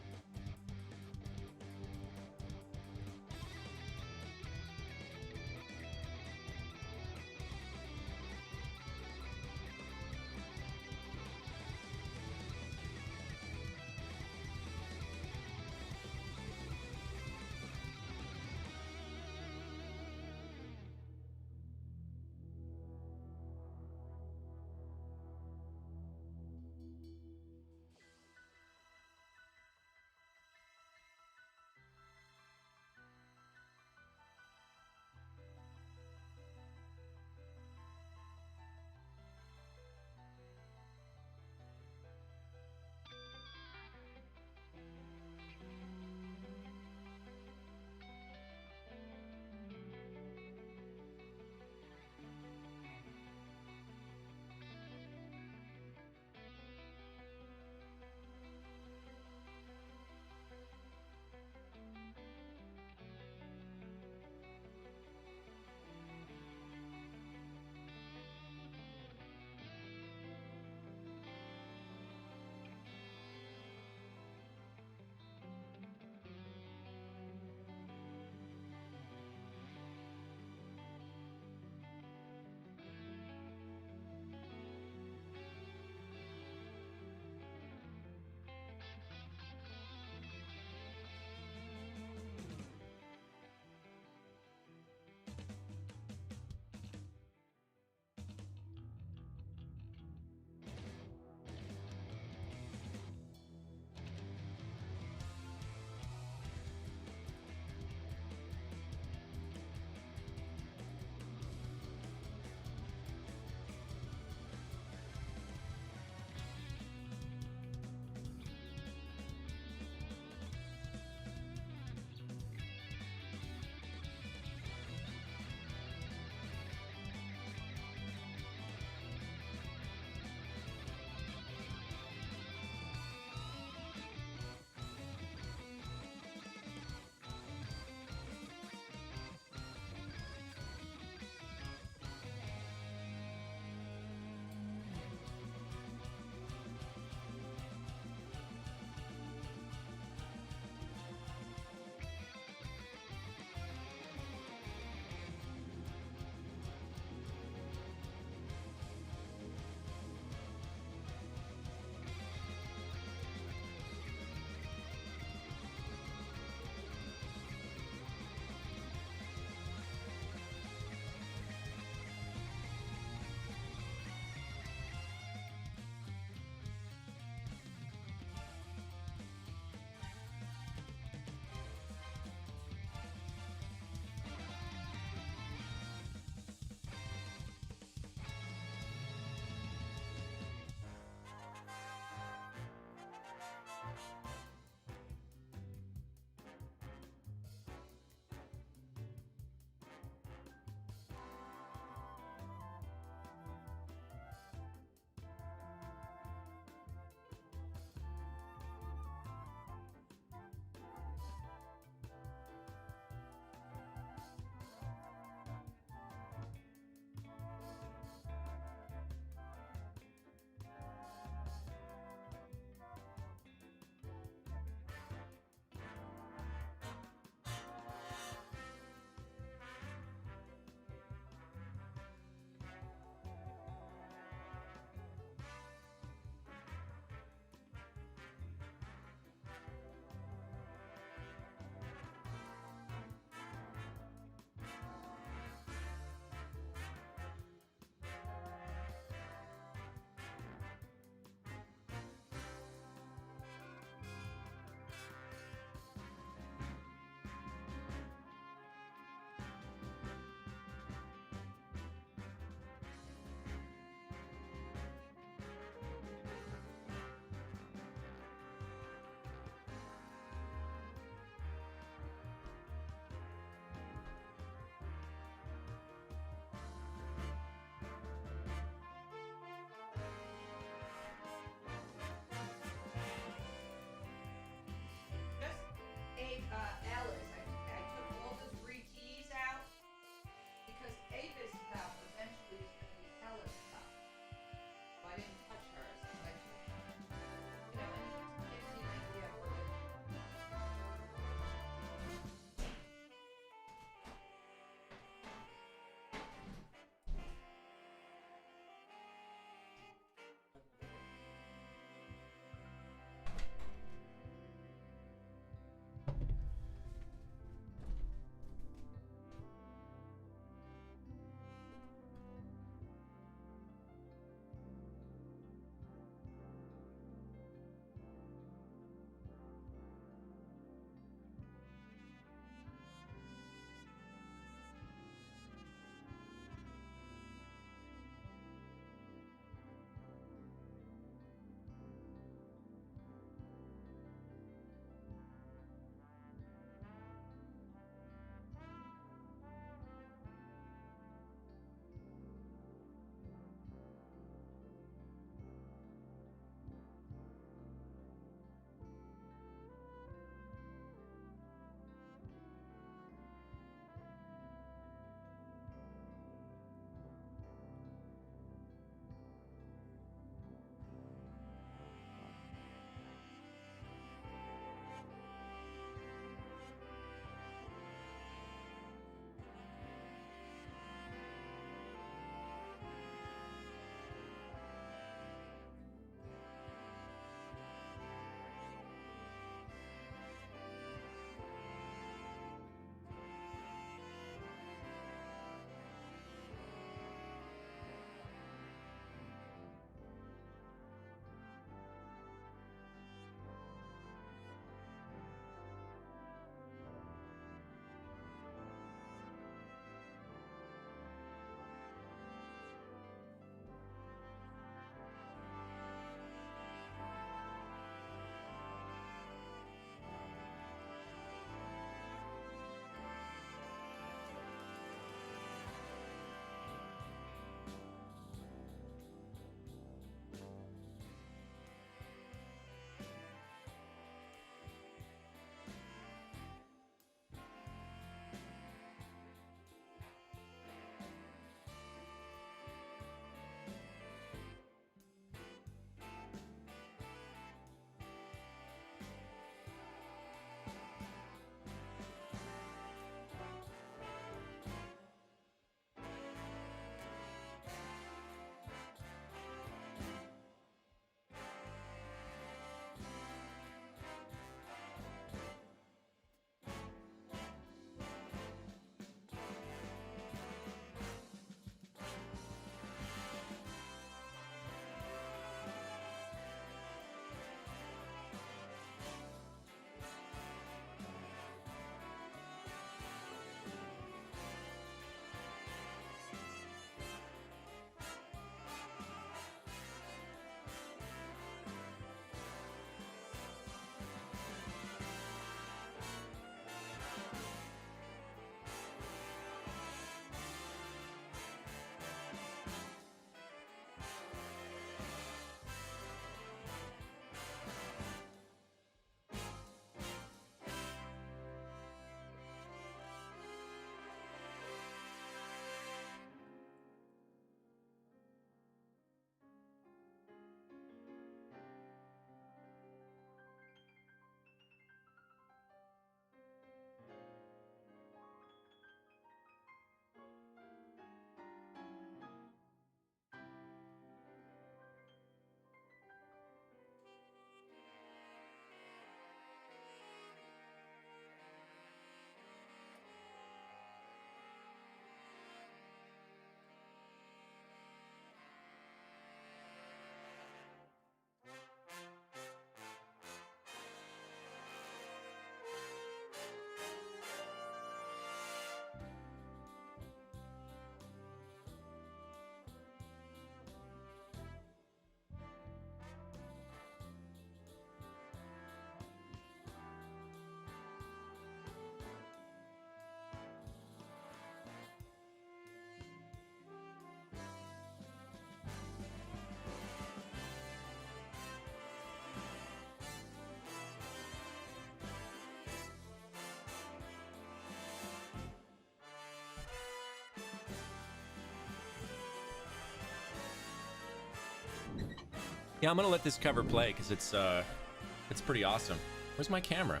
Yeah, I'm gonna let this cover play because it's pretty awesome. Where's my camera?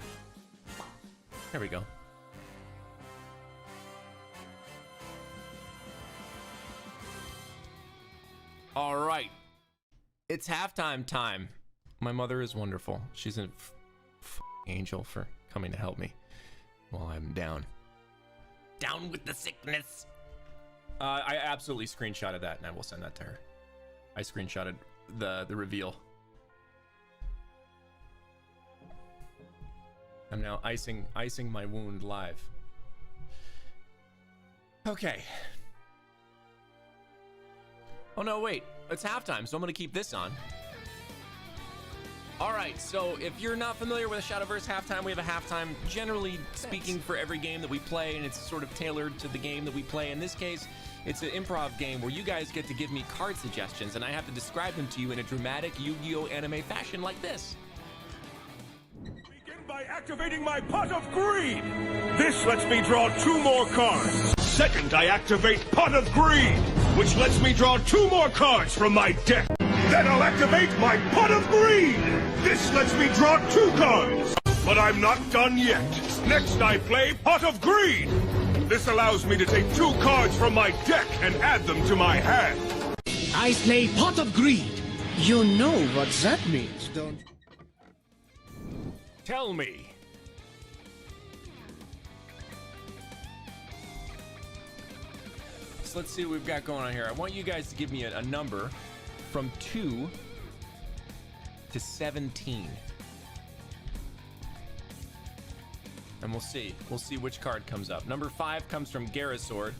There we go. All right, it's halftime time. My mother is wonderful. She's an angel for coming to help me while I'm down with the sickness. I absolutely screenshotted that, and I will send that to her. I screenshotted the reveal. I'm now icing my wound live. Okay. Oh no, wait. It's halftime, so I'm gonna keep this on. All right, so if you're not familiar with a Shadowverse halftime, we have a halftime, generally speaking, for every game that we play, and it's sort of tailored to the game that we play. In this case, it's an improv game where you guys get to give me card suggestions, and I have to describe them to you in a dramatic Yu-Gi-Oh! Anime fashion like this. Begin by activating my Pot of Greed. This lets me draw 2 more cards. Second, I activate Pot of Greed, which lets me draw 2 more cards from my deck. Then I'll activate my Pot of Greed. This lets me draw 2 cards. But I'm not done yet. Next, I play Pot of Greed. This allows me to take 2 cards from my deck and add them to my hand. I play Pot of Greed. You know what that means, don't you? Tell me. So let's see what we've got going on here. I want you guys to give me a number from 2 to 17. And we'll see. We'll see which card comes up. Number 5 comes from Garrisword.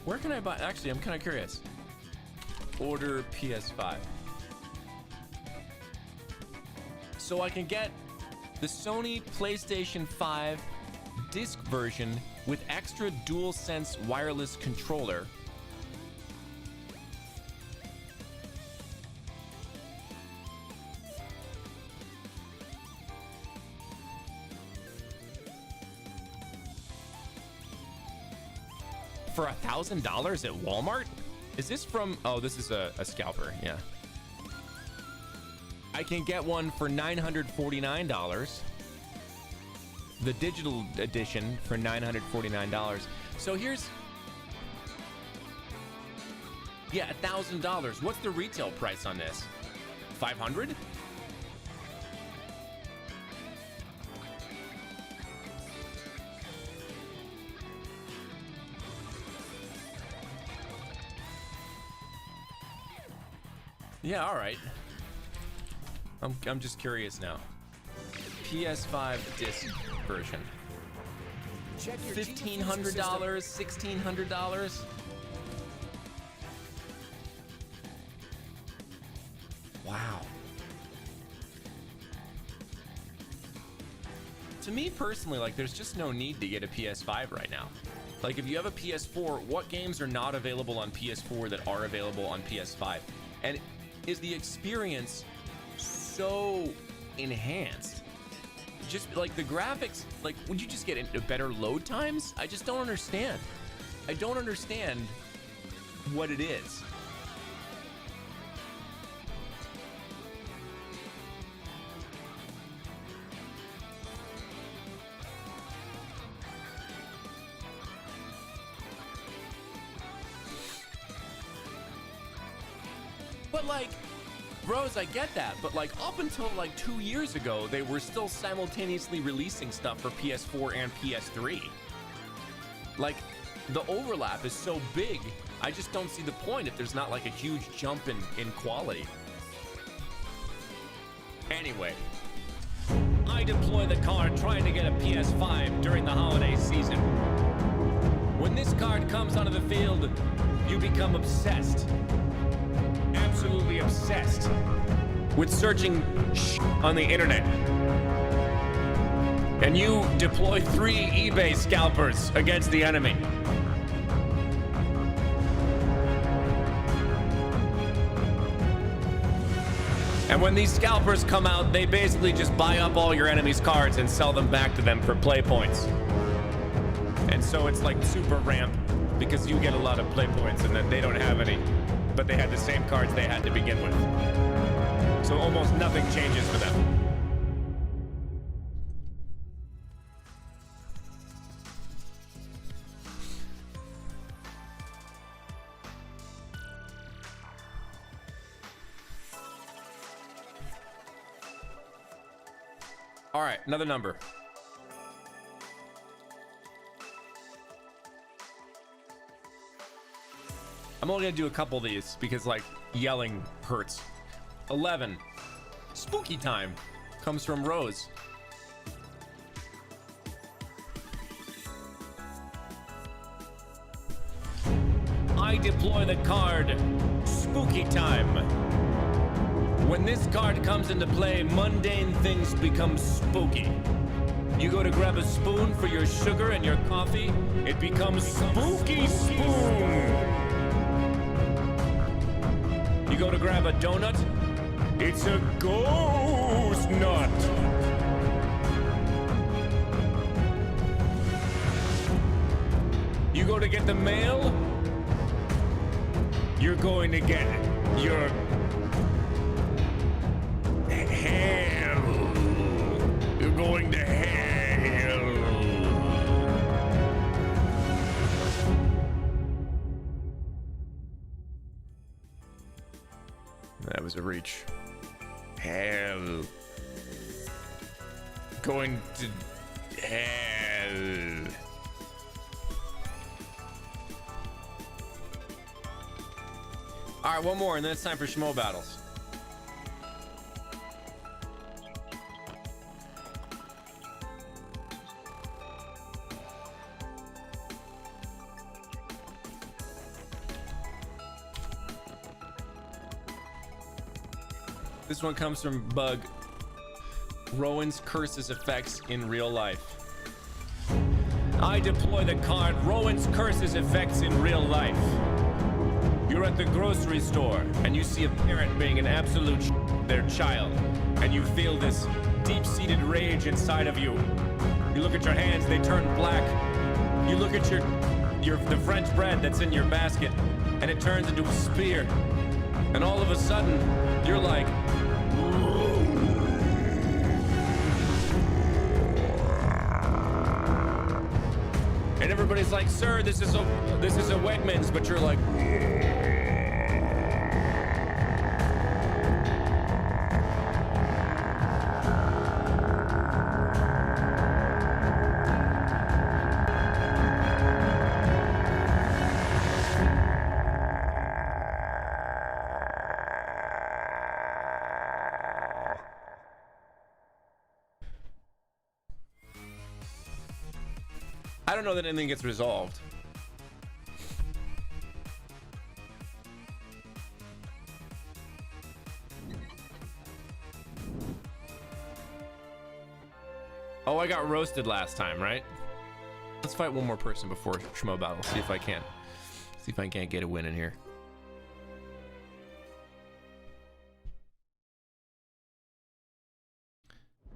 Where can I buy? Actually, I'm kind of curious. Order PS5. So I can get the Sony PlayStation 5 disc version with extra DualSense wireless controller. For $1,000 at Walmart? Is this from, oh, this is a scalper, yeah. I can get one for $949. The digital edition for $949. So here's, yeah, $1,000. What's the retail price on this? 500? Yeah, all right. I'm just curious now. PS5 disc version. $1,500, $1,600. Wow. To me personally, like, there's just no need to get a PS5 right now. Like, if you have a PS4, what games are not available on PS4 that are available on PS5? And is the experience so enhanced? Just like the graphics, like, would you just get into better load times? I just don't understand. I don't understand what it is. But like, Rose, I get that, but like up until like 2 years ago, they were still simultaneously releasing stuff for PS4 and PS3. Like, the overlap is so big, I just don't see the point if there's not like a huge jump in quality. Anyway, I deploy the card trying to get a PS5 during the holiday season. When this card comes onto the field, you become obsessed. Absolutely obsessed with searching on the internet. And you deploy 3 eBay scalpers against the enemy. And when these scalpers come out, they basically just buy up all your enemy's cards and sell them back to them for play points. And so it's like super ramp because you get a lot of play points and then they don't have any, but they had the same cards they had to begin with. So almost nothing changes for them. All right, another number. I'm only gonna do a couple of these because like yelling hurts. 11. Spooky time comes from Rose. I deploy the card Spooky Time. When this card comes into play, mundane things become spooky. You go to grab a spoon for your sugar and your coffee, it becomes Spooky Spoon. You go to grab a donut, it's a ghost nut. You go to get the mail, you're going to get your hell. You're going to hell. That was a reach. Hell. Going to hell. All right, one more, and then it's time for Schmo battles. This one comes from Bug. Rowen's curses effects in real life. I deploy the card Rowen's curses effects in real life. You're at the grocery store and you see a parent being an absolute their child, and you feel this deep-seated rage inside of you. You look at your hands, they turn black. You look at the French bread that's in your basket, and it turns into a spear. And all of a sudden, you're like, and everybody's like, sir, this is a Wegmans, but you're like, I don't know that anything gets resolved. Oh, I got roasted last time, right? Let's fight one more person before Schmo battle. See if I can't get a win in here.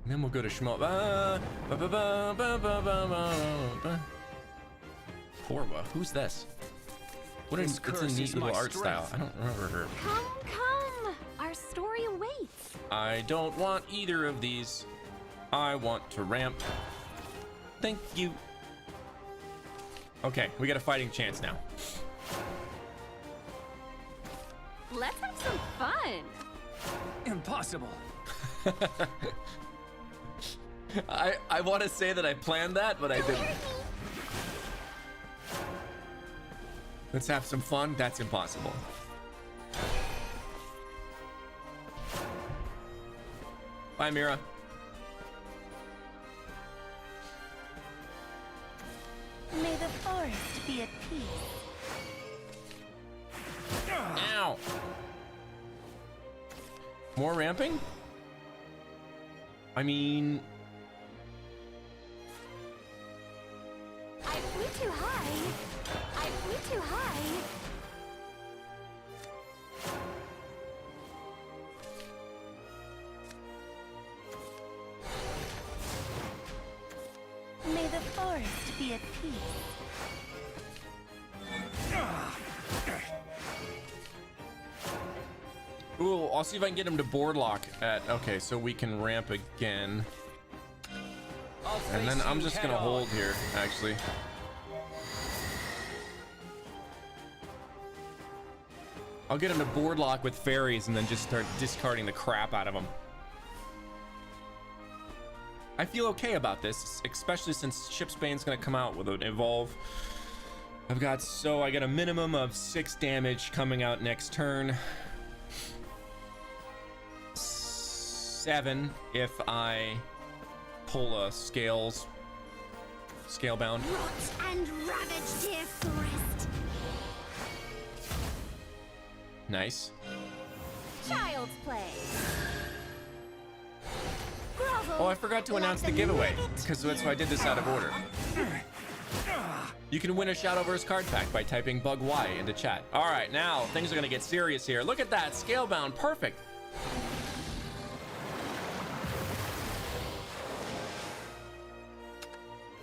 And then we'll go to Schmo. Korwa, who's this? What is it's a neat little art style. I don't remember her. Come. Our story awaits. I don't want either of these. I want to ramp. Thank you. Okay, we got a fighting chance now. Let's have some fun. Impossible. I want to say that I planned that, but I didn't. Let's have some fun. That's impossible. Bye, Mira. May the forest be at peace. Ow. More ramping? I mean... I flew too high. I flew too high. May the forest be at peace. Ooh, I'll see if I can get him to board lock at. Okay, so we can ramp again. And then I'm just gonna hold here, actually. I'll get him to board lock with fairies and then just start discarding the crap out of them. I feel okay about this, especially since Shipsbane's gonna come out with an evolve. I got a minimum of 6 damage coming out next turn. 7 if I pull a scalebound. Rot and ravage, dear forest. Nice. Child's play. Grovel. Oh, I forgot to announce the giveaway, because that's why I did this out of order. You can win a Shadowverse card pack by typing bug Y into chat. All right, now things are gonna get serious here. Look at that, scalebound, perfect.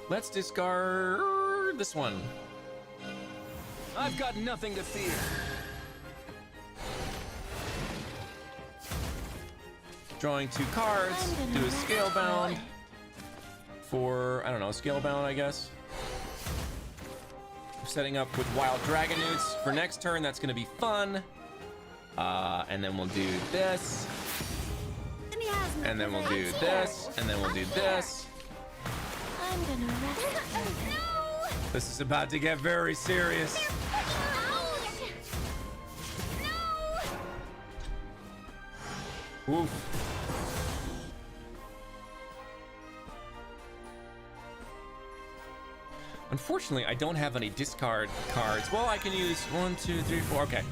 Let's discard this one. I've got nothing to fear. Drawing 2 cards, do a scalebound for, I don't know, scalebound, I guess. Setting up with Wild Dragonoots for next turn. That's gonna be fun. And then we'll do this. And then we'll do this. And then we'll do this. I'm gonna rest. No! This is about to get very serious. No! Oof. Unfortunately, I don't have any discard cards. Well, I can use 1, 2, 3, 4. Okay.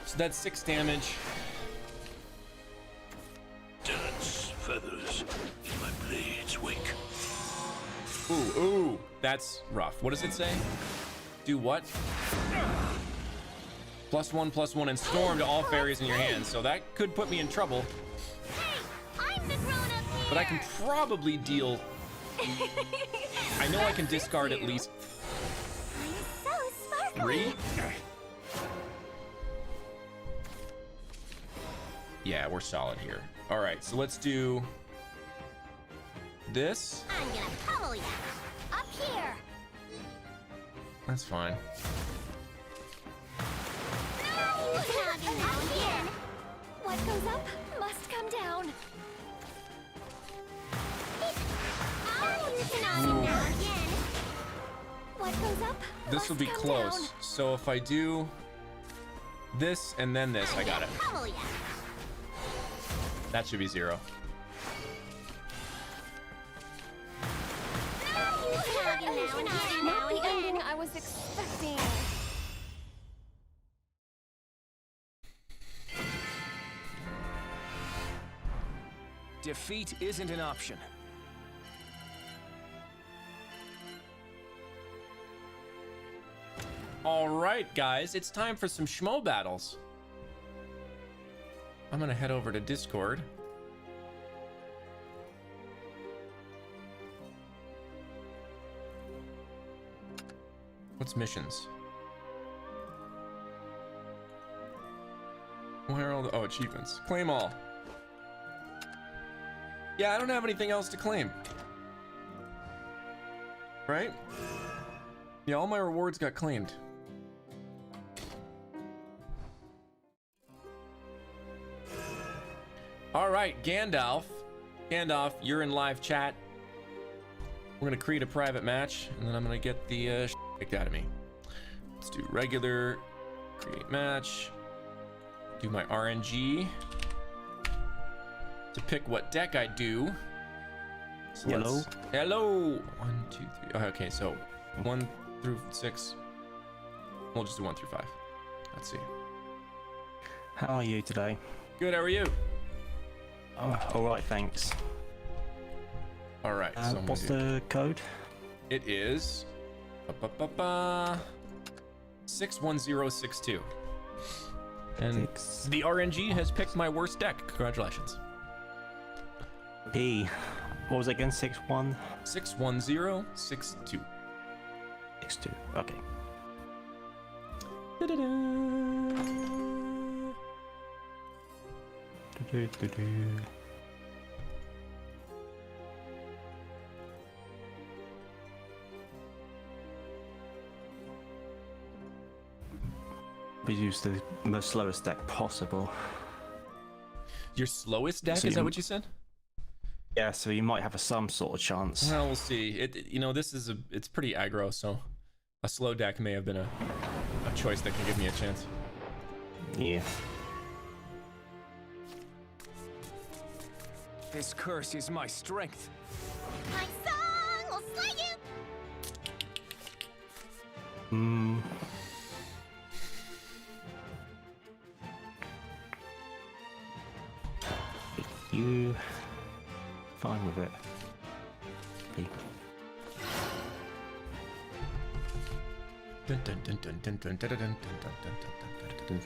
So that's 6 damage. Dance feathers in my blade's wake. Ooh, that's rough. What does it say? Do what? +1/+1 and storm to all fairies in your hands. So that could put me in trouble. Hey, I'm the grown-up here. But I can probably deal. I know I can discard at least I'm so sparkly. 3. Yeah, we're solid here. All right, so let's do this. I'm gonna pummel ya. Up here. That's fine. No! Now again. What goes up must come down. Now again. What goes up This will be must come close. down. So if I do this and then this, I got it. Pummel ya. That should be 0. Not the ending I was expecting. Defeat isn't an option. All right, guys, it's time for some schmo battles. I'm gonna head over to Discord. What's missions? Where are all the achievements? Claim all. Yeah, I don't have anything else to claim. Right? Yeah, all my rewards got claimed. All right, Gandalf. Gandalf, you're in live chat. We're gonna create a private match, and then I'm gonna get the kicked out of me. Let's do regular, create match, do my RNG to pick what deck I do. So Hello. Hello. 1, 2, 3. Okay, so 1 through 6. We'll just do 1 through 5. Let's see. How are you today? Good. How are you? Oh, all right, thanks. All right. So I'm what's gonna do- the code? It is 61062. And the RNG has picked my worst deck. Congratulations. What was it again? 6-1? 61062. takes 2. Okay. We use the most slowest deck possible. Your slowest deck? So Is that what you said? Yeah, so you might have some sort of chance. Well, we'll see. You know, it's pretty aggro, so a slow deck may have been a choice that can give me a chance. Yeah. This curse is my strength. My song will slay you! You fine with it? Okay. Dun, dun, dun, dun, dun, dun, dun, dun, dun, dun, dun, dun, dun.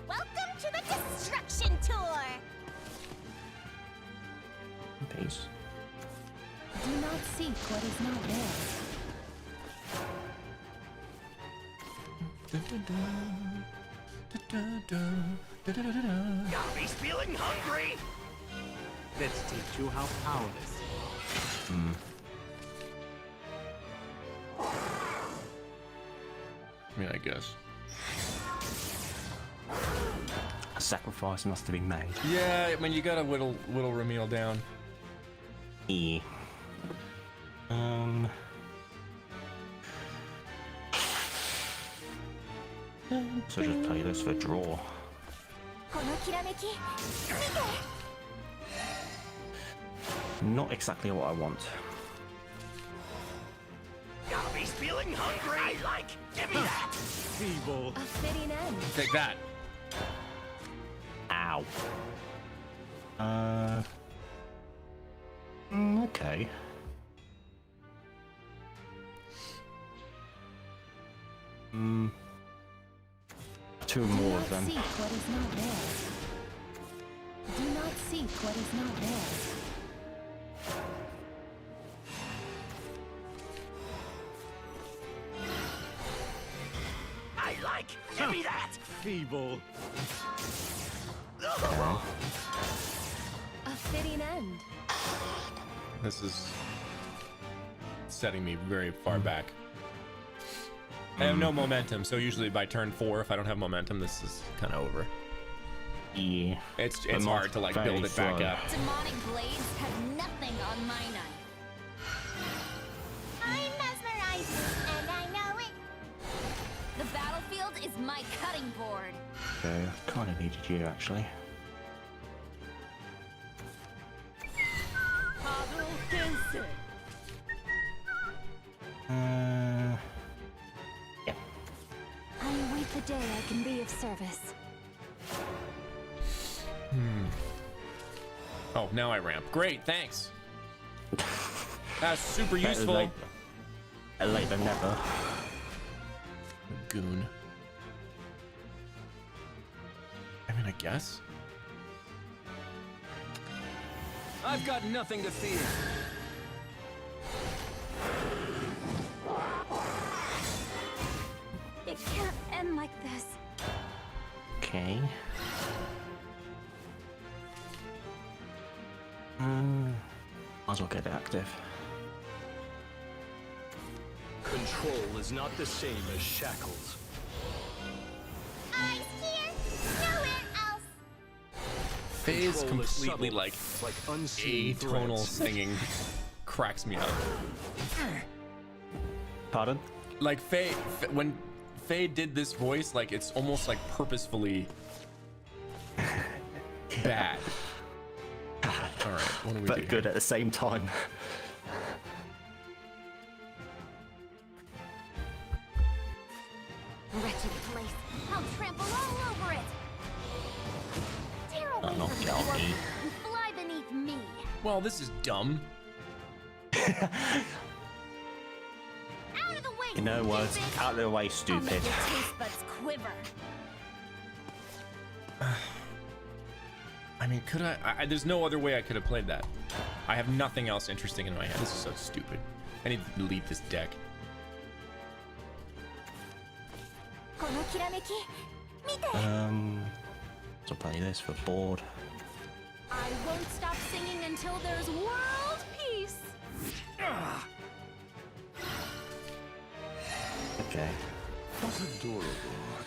Welcome to the Destruction Tour! Peace. Do not seek what is not theirs. Yami's feeling hungry. Let's teach you how powerless. I mean, I guess. A sacrifice must have been made. Yeah, I mean, you gotta whittle Ramil down. E. So just play this for draw. このきらめき、見て! Not exactly what I want. Yami's feeling hungry. I like. Give me that. Feeble. A fitting end. Take that. Ow. Okay. Two more of them. Do not seek what is not theirs. Do not seek what is not theirs. I like. Give me that. Feeble. A fitting end. This is setting me very far back. I have no momentum, so usually by turn 4, if I don't have momentum, this is kind of over. Yeah. It's hard to like build it back up. Demonic blades have nothing on my knife. I'm mesmerized, and I know it. The battlefield is my cutting board. Okay, I kind of needed you actually. Yeah. I await the day I can be of service. Oh, now I ramp. Great, thanks. That's super useful. Better late than never. Goon. I mean, I guess. I've got nothing to fear. It can't end like this. Okay. Might as well get it active. Control is not the same as shackles. Eyes here, nowhere else. Faye's Control is completely subtle, like unseen atonal threads. singing cracks me up. Pardon? Like Faye, when Faye did this voice, like it's almost like purposefully bad. All right, what do we do? But good at the same time. Wretched place. I'll trample all over it. Tear away not from Johnny. the and fly beneath me. Well, this is dumb. Out of the way, You know what? stupid. Out of the way, I'll stupid. make your taste buds quiver. I mean, could I there's no other way I could have played that. I have nothing else interesting in my head. This is so stupid. I need to delete this deck. So play this for board. I won't stop singing until there's world peace. Okay. What adorable,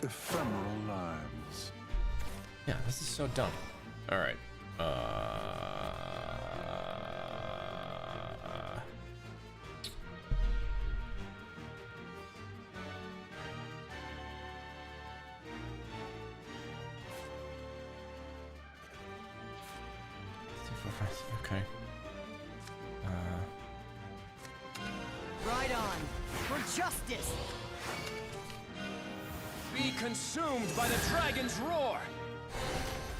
ephemeral lines. Yeah, this is so dumb. All right. Okay. Right on. For justice. Be consumed by the dragon's roar.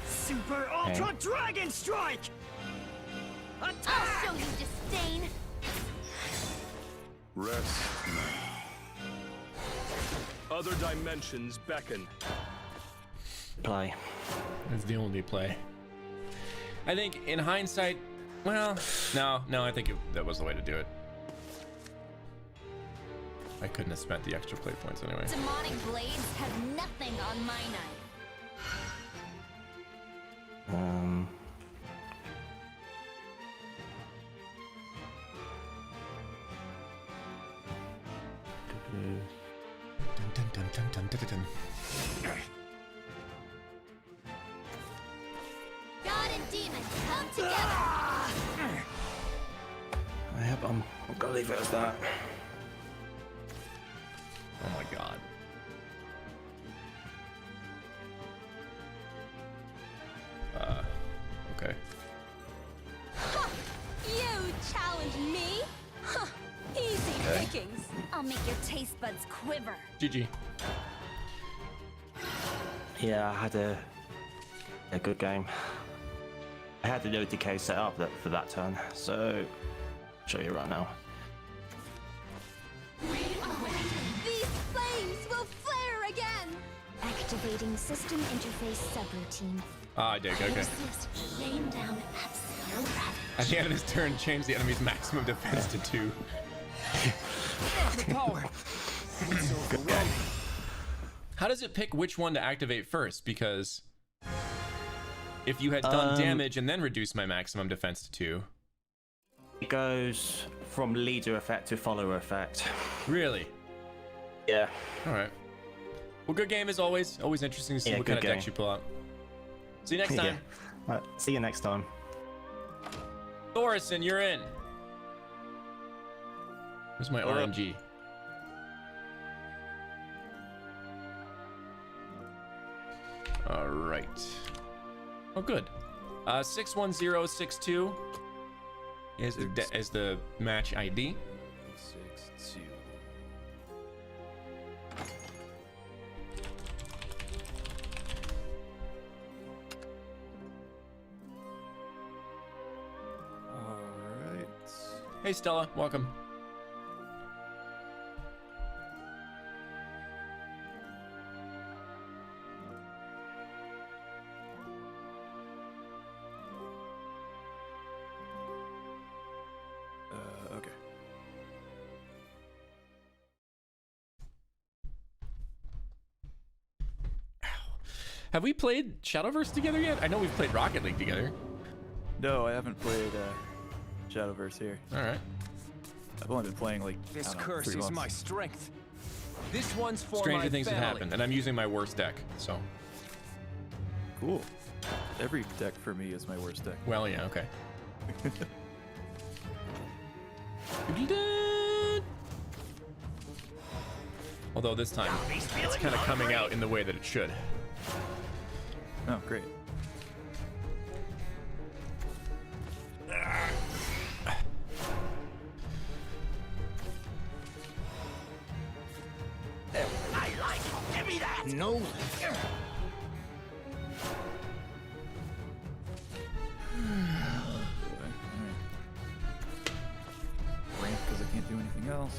Super Ultra Dragon Strike! I'll show you disdain. Rest now. Other dimensions beckon. Play. That's the only play. I think in hindsight, well, no, I think that was the way to do it. I couldn't have spent the extra play points anyway. Demonic blades have nothing on my knife. God and demon, come together! Yep, I'm gonna leave it as that. Oh my god. Okay. Ha! You challenge me? Huh. Easy pickings. I'll make your taste buds quiver. GG. Yeah, I had a good game. I had the no decay set up for that turn, so I'll show you right now. These flames will flare again. Activating system interface subroutine. Ah, I dig, okay. Resist, rain down absolute gravity. At the end of this turn, change the enemy's maximum defense to 2. The power. It's overwhelming. How does it pick which one to activate first? Because if you had done damage and then reduced my maximum defense to 2. It goes from leader effect to follower effect. Really? Yeah. Alright. Well, good game as always. Always interesting to see what kind of decks you pull out. See you next time. Right, see you next time. Thorison, you're in. Where's my RNG? All right. Oh, good. 61062 is the match ID. 6-2. All right. Hey, Stella, welcome. Okay. Have we played Shadowverse together yet? I know we've played Rocket League together. No, I haven't played Shadowverse here. All right. I've only been playing like This I don't know, curse 3 is months. my strength. This one's for Stranger my things have family. happened, and I'm using my worst deck, so. Cool. Every deck for me is my worst deck. Well, yeah, okay. Although this time, it's kind of coming out in the way that it should. Oh, great. I like it. Give me that. No. Ramp because I can't do anything else.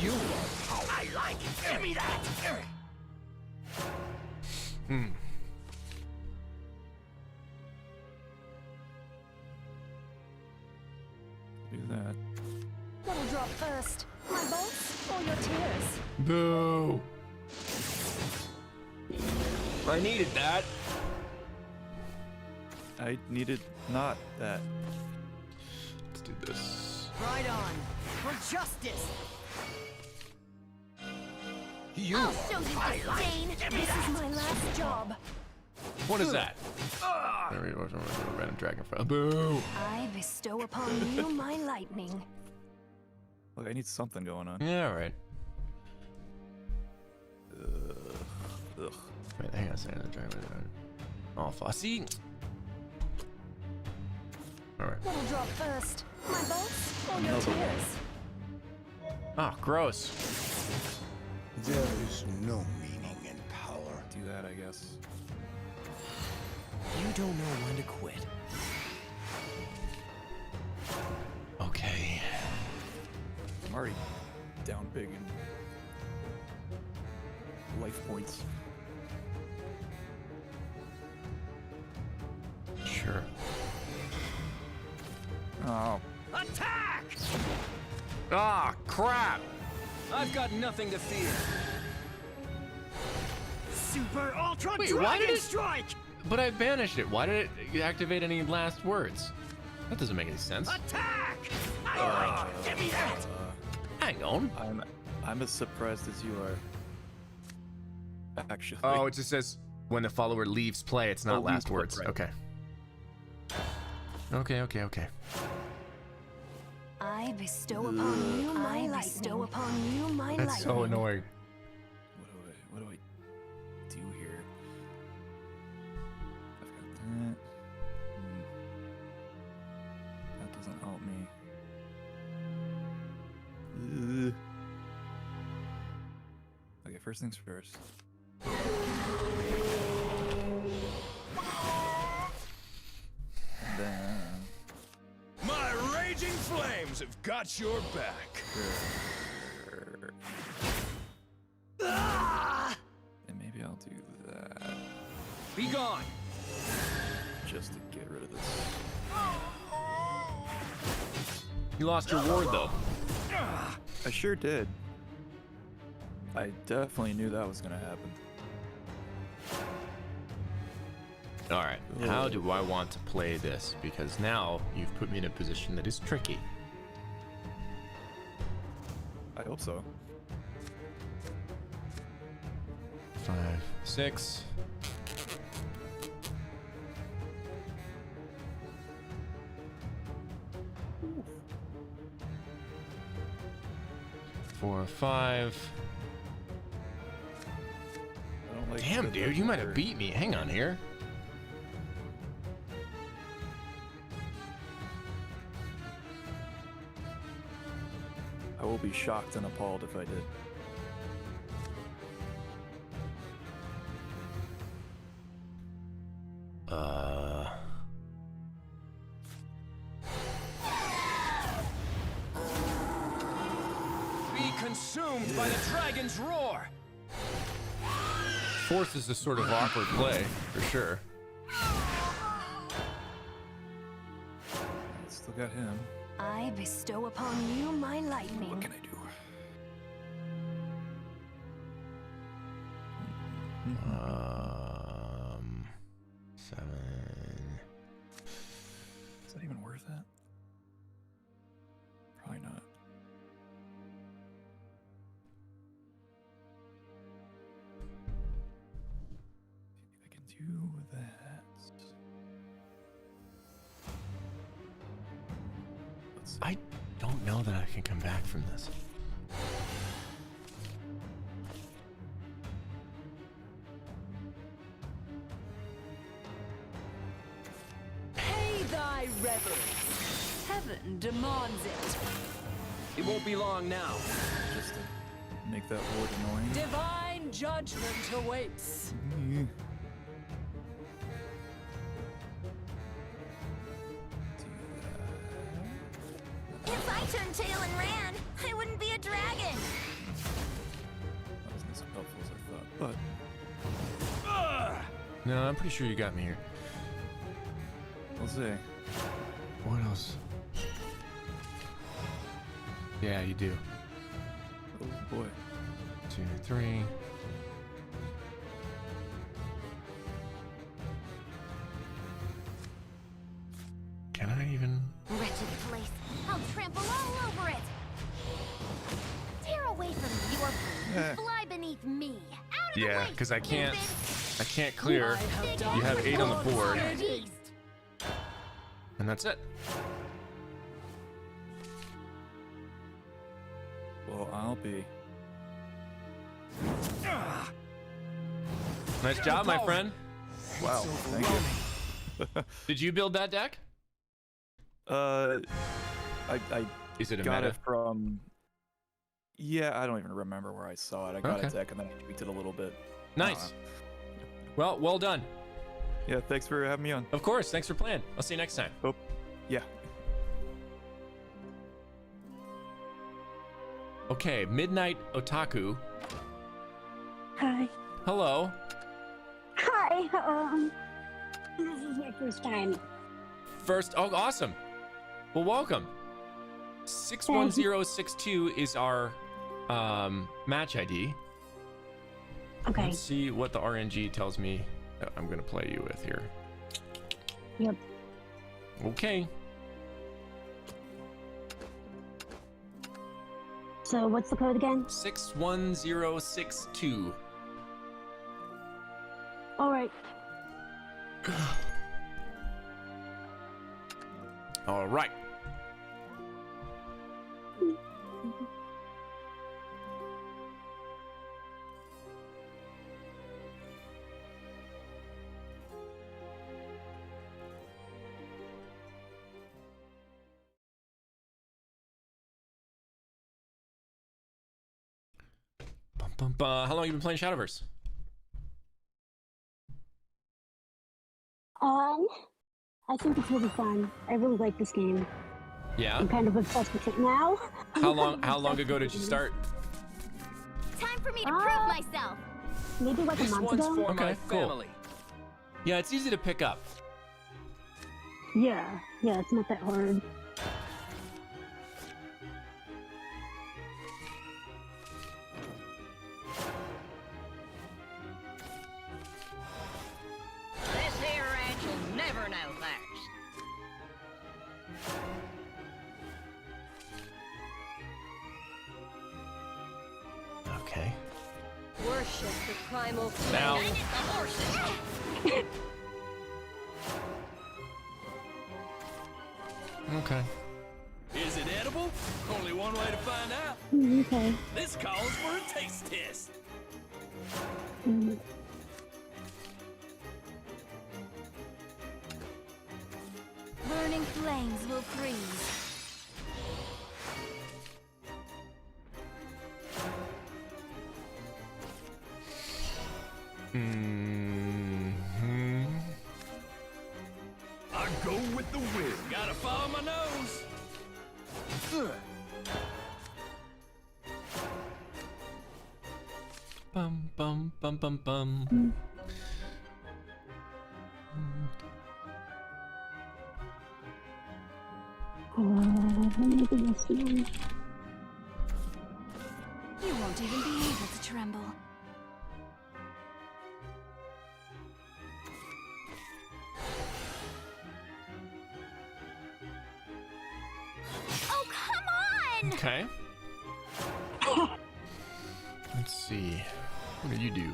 You are power. I like it. Give me Do that. What'll drop first? My bolts or your tears? Boo. I needed that. I needed not that. Let's do this. Right on. For justice. I'll show you disdain. This is my last job. What is that? There we go. Random dragon file. Boo. I bestow upon you my lightning. Look, I need something going on. Yeah, all right. Ugh. Wait, hang on a second. The dragon. Oh, see. All right. What'll drop first? My bolts or your Another tears? Oh, gross. There is no meaning in power. Do that, I guess. You don't know when to quit. Okay. I'm already down big in life points. Sure. Oh. Attack! Ah, crap. I've got nothing to fear. Super Ultra Wait, Dragon why did it- Strike! But I banished it. Why did it activate any last words? That doesn't make any sense. Attack! Give me that! Hang on. I'm as surprised as you are. Actually. Oh, it just says when the follower leaves play, it's not Oh, last leaves words. play, right. Okay. I bestow upon you my lightning. I bestow upon you my lightning. That's so annoying. What do I do here? I've got that. That doesn't help me. Okay, first things first. And then My raging flames have got your back. and maybe I'll do that Be gone! just to get rid of this. You lost your ward though. I sure did. I definitely knew that was gonna happen. All right. How do I want to play this? Because now you've put me in a position that is tricky. I hope so. 5, 6. Four, 5. I don't like Damn, that dude, you might either. have beat me. Hang on here. I will be shocked and appalled if I did. Be consumed by the dragon's roar! Force is a sort of awkward play, for sure. Still got him. I bestow upon you my lightning. What can I do? 7. Is that even worth it? Probably not. I can do that. Let's see. I don't know that I can come back from this. Pay thy reverence! Heaven demands it! It won't be long now. Just to make that ward annoying. Divine judgment awaits. If I turned tail and ran, I wouldn't be a dragon. I was gonna as helpful as I thought, but No, I'm pretty sure you got me here. we'll see. What else? Yeah, you do. Oh boy. 2, 3. Can I even? Wretched place. I'll trample all over it. Tear away from me. You are fly beneath me. Out of the Yeah, way, because I can't stupid. clear. You have 8 on the board, Beast. and that's it. Well, I'll be. Nice job, my friend. Wow, thank you. Did you build that deck? I Is it a got meta? it from. Yeah, I don't even remember where I saw it. I got Okay. a deck and then I tweaked it a little bit. Nice. Well done. Yeah, thanks for having me on. Of course. Thanks for playing. I'll see you next time. Oh, yeah. Okay, Midnight Otaku. Hi. Hello. Hi. This is my first time. Oh, awesome. Well, welcome. 61062 is our match ID. Okay. Let's see what the RNG tells me that I'm gonna play you with here. Yep. Okay. So what's the code again? 61062. All right. All right. How long have you been playing Shadowverse? I think it's really fun. I really like this game. Yeah. I'm kind of obsessed with it now. How long ago did you start? Time for me to prove myself. Maybe like a month ago. Okay, cool. Yeah, it's easy to pick up. Yeah, it's not that hard. This here ranch will never know thirst. Okay. Worship the primal Now. flame. The horses. Okay. Is it edible? Only one way to find out. Okay. This calls for a taste test. Burning flames will freeze. I go with the wind. Gotta follow my nose. Bum bum bum bum bum. Maybe this one. You won't even be able to tremble. Oh, come on! Okay. Let's see. What do you do?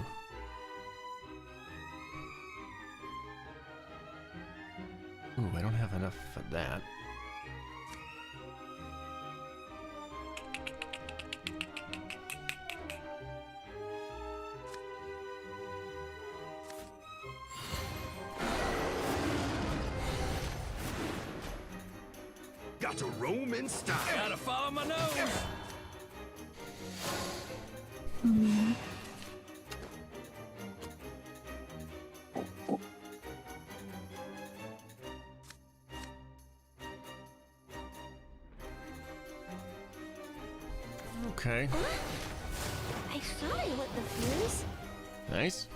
Ooh, I don't have enough for that. Got to roam in style. Gotta follow my nose. Okay. I Thought I lit the fuse. Nice.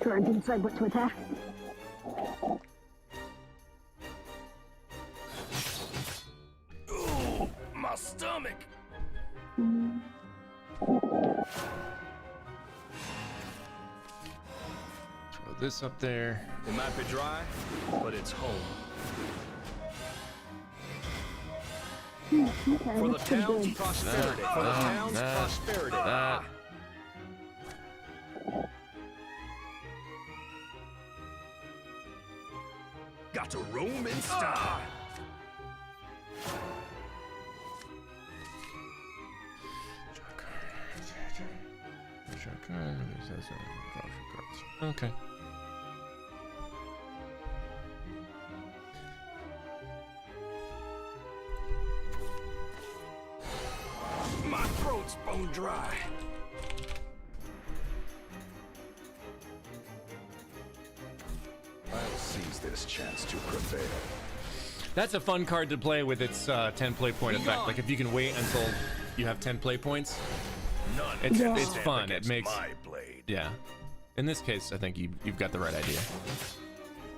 Trying to decide what to attack. Ooh, my stomach. Throw this up there. It might be dry, but it's home. Okay, For the that's pretty town's good. prosperity. For the town's prosperity. Got to roam in style. Okay. My throat's bone dry. I'll seize this chance to prevail. That's a fun card to play with its 10 play point Be effect. gone. Like if you can wait until you have 10 play points, None it's can it's stand fun. It against makes my blade. yeah. In this case, I think you've got the right idea.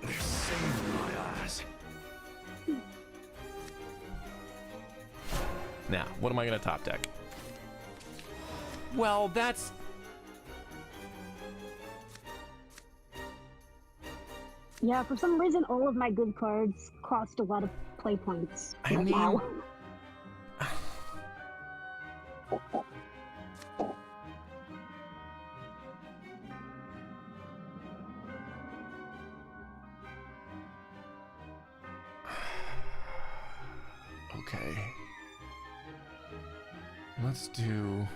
There's sand in my eyes. Now, what am I gonna top deck? Well, that's Yeah, for some reason, all of my good cards cost a lot of play points. I mean- now. okay. Let's do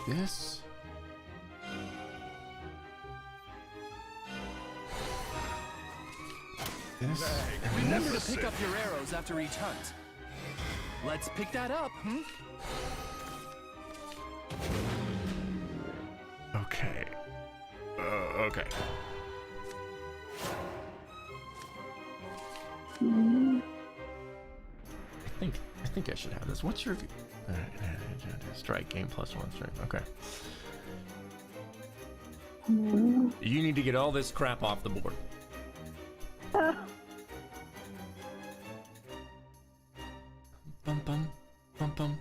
this. This. and Remember this. to pick up your arrows after each hunt. Let's pick that up, Okay. Okay. I think I should have this. What's your strike game plus 1 strike? Okay. You need to get all this crap off the board. Bum bum bum bum.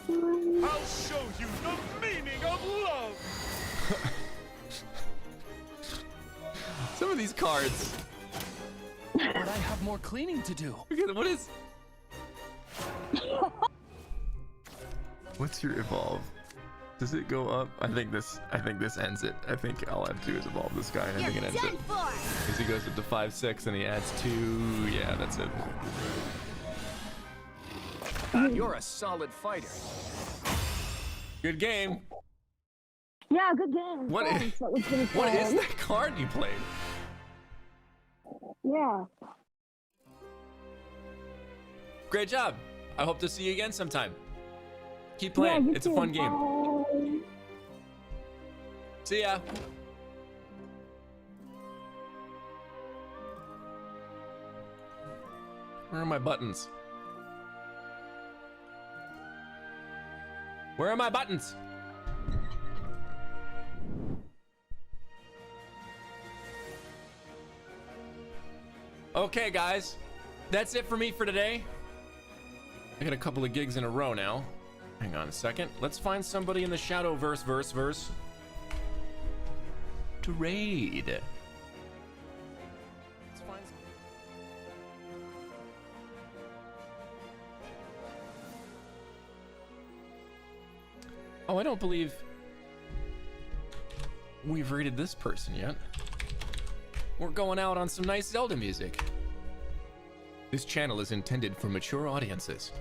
I'll show you the meaning of love. Some of these cards. But I have more cleaning to do. What is? What's your evolve? Does it go up? I think this ends it. I think all I have to do is evolve this guy, and I think it ends it. Because he goes up to 5/6 and he adds 2. Yeah, that's it. You're a solid fighter. Good game. Yeah, good game. What Thanks, is- that was really What is fun. that card you played? Yeah. Great job. I hope to see you again sometime. Keep Yeah, playing. you It's a too. fun game. Bye. See ya. Where are my buttons? Where are my buttons? Okay, guys. That's it for me for today. I got a couple of gigs in a row now. Hang on a second. Let's find somebody in the Shadowverse verse to raid. Let's find Oh, I don't believe we've raided this person yet. We're going out on some nice Zelda music. This channel is intended for mature audiences.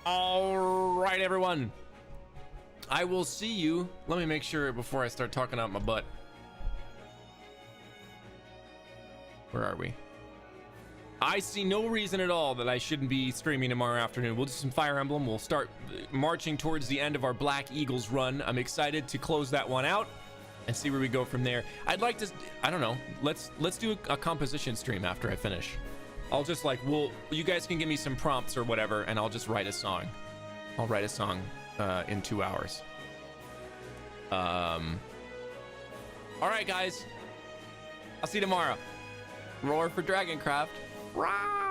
All right, everyone. I will see you. Let me make sure before I start talking out my butt. Where are we? I see no reason at all that I shouldn't be streaming tomorrow afternoon. We'll do some Fire Emblem. We'll start marching towards the end of our Black Eagles run. I'm excited to close that one out and see where we go from there. I'd like to, I don't know, let's do a composition stream after I finish. I'll just like, you guys can give me some prompts or whatever, and I'll just write a song. I'll write a song in 2 hours. All right, guys. I'll see you tomorrow. Roar for Dragoncraft. Rah!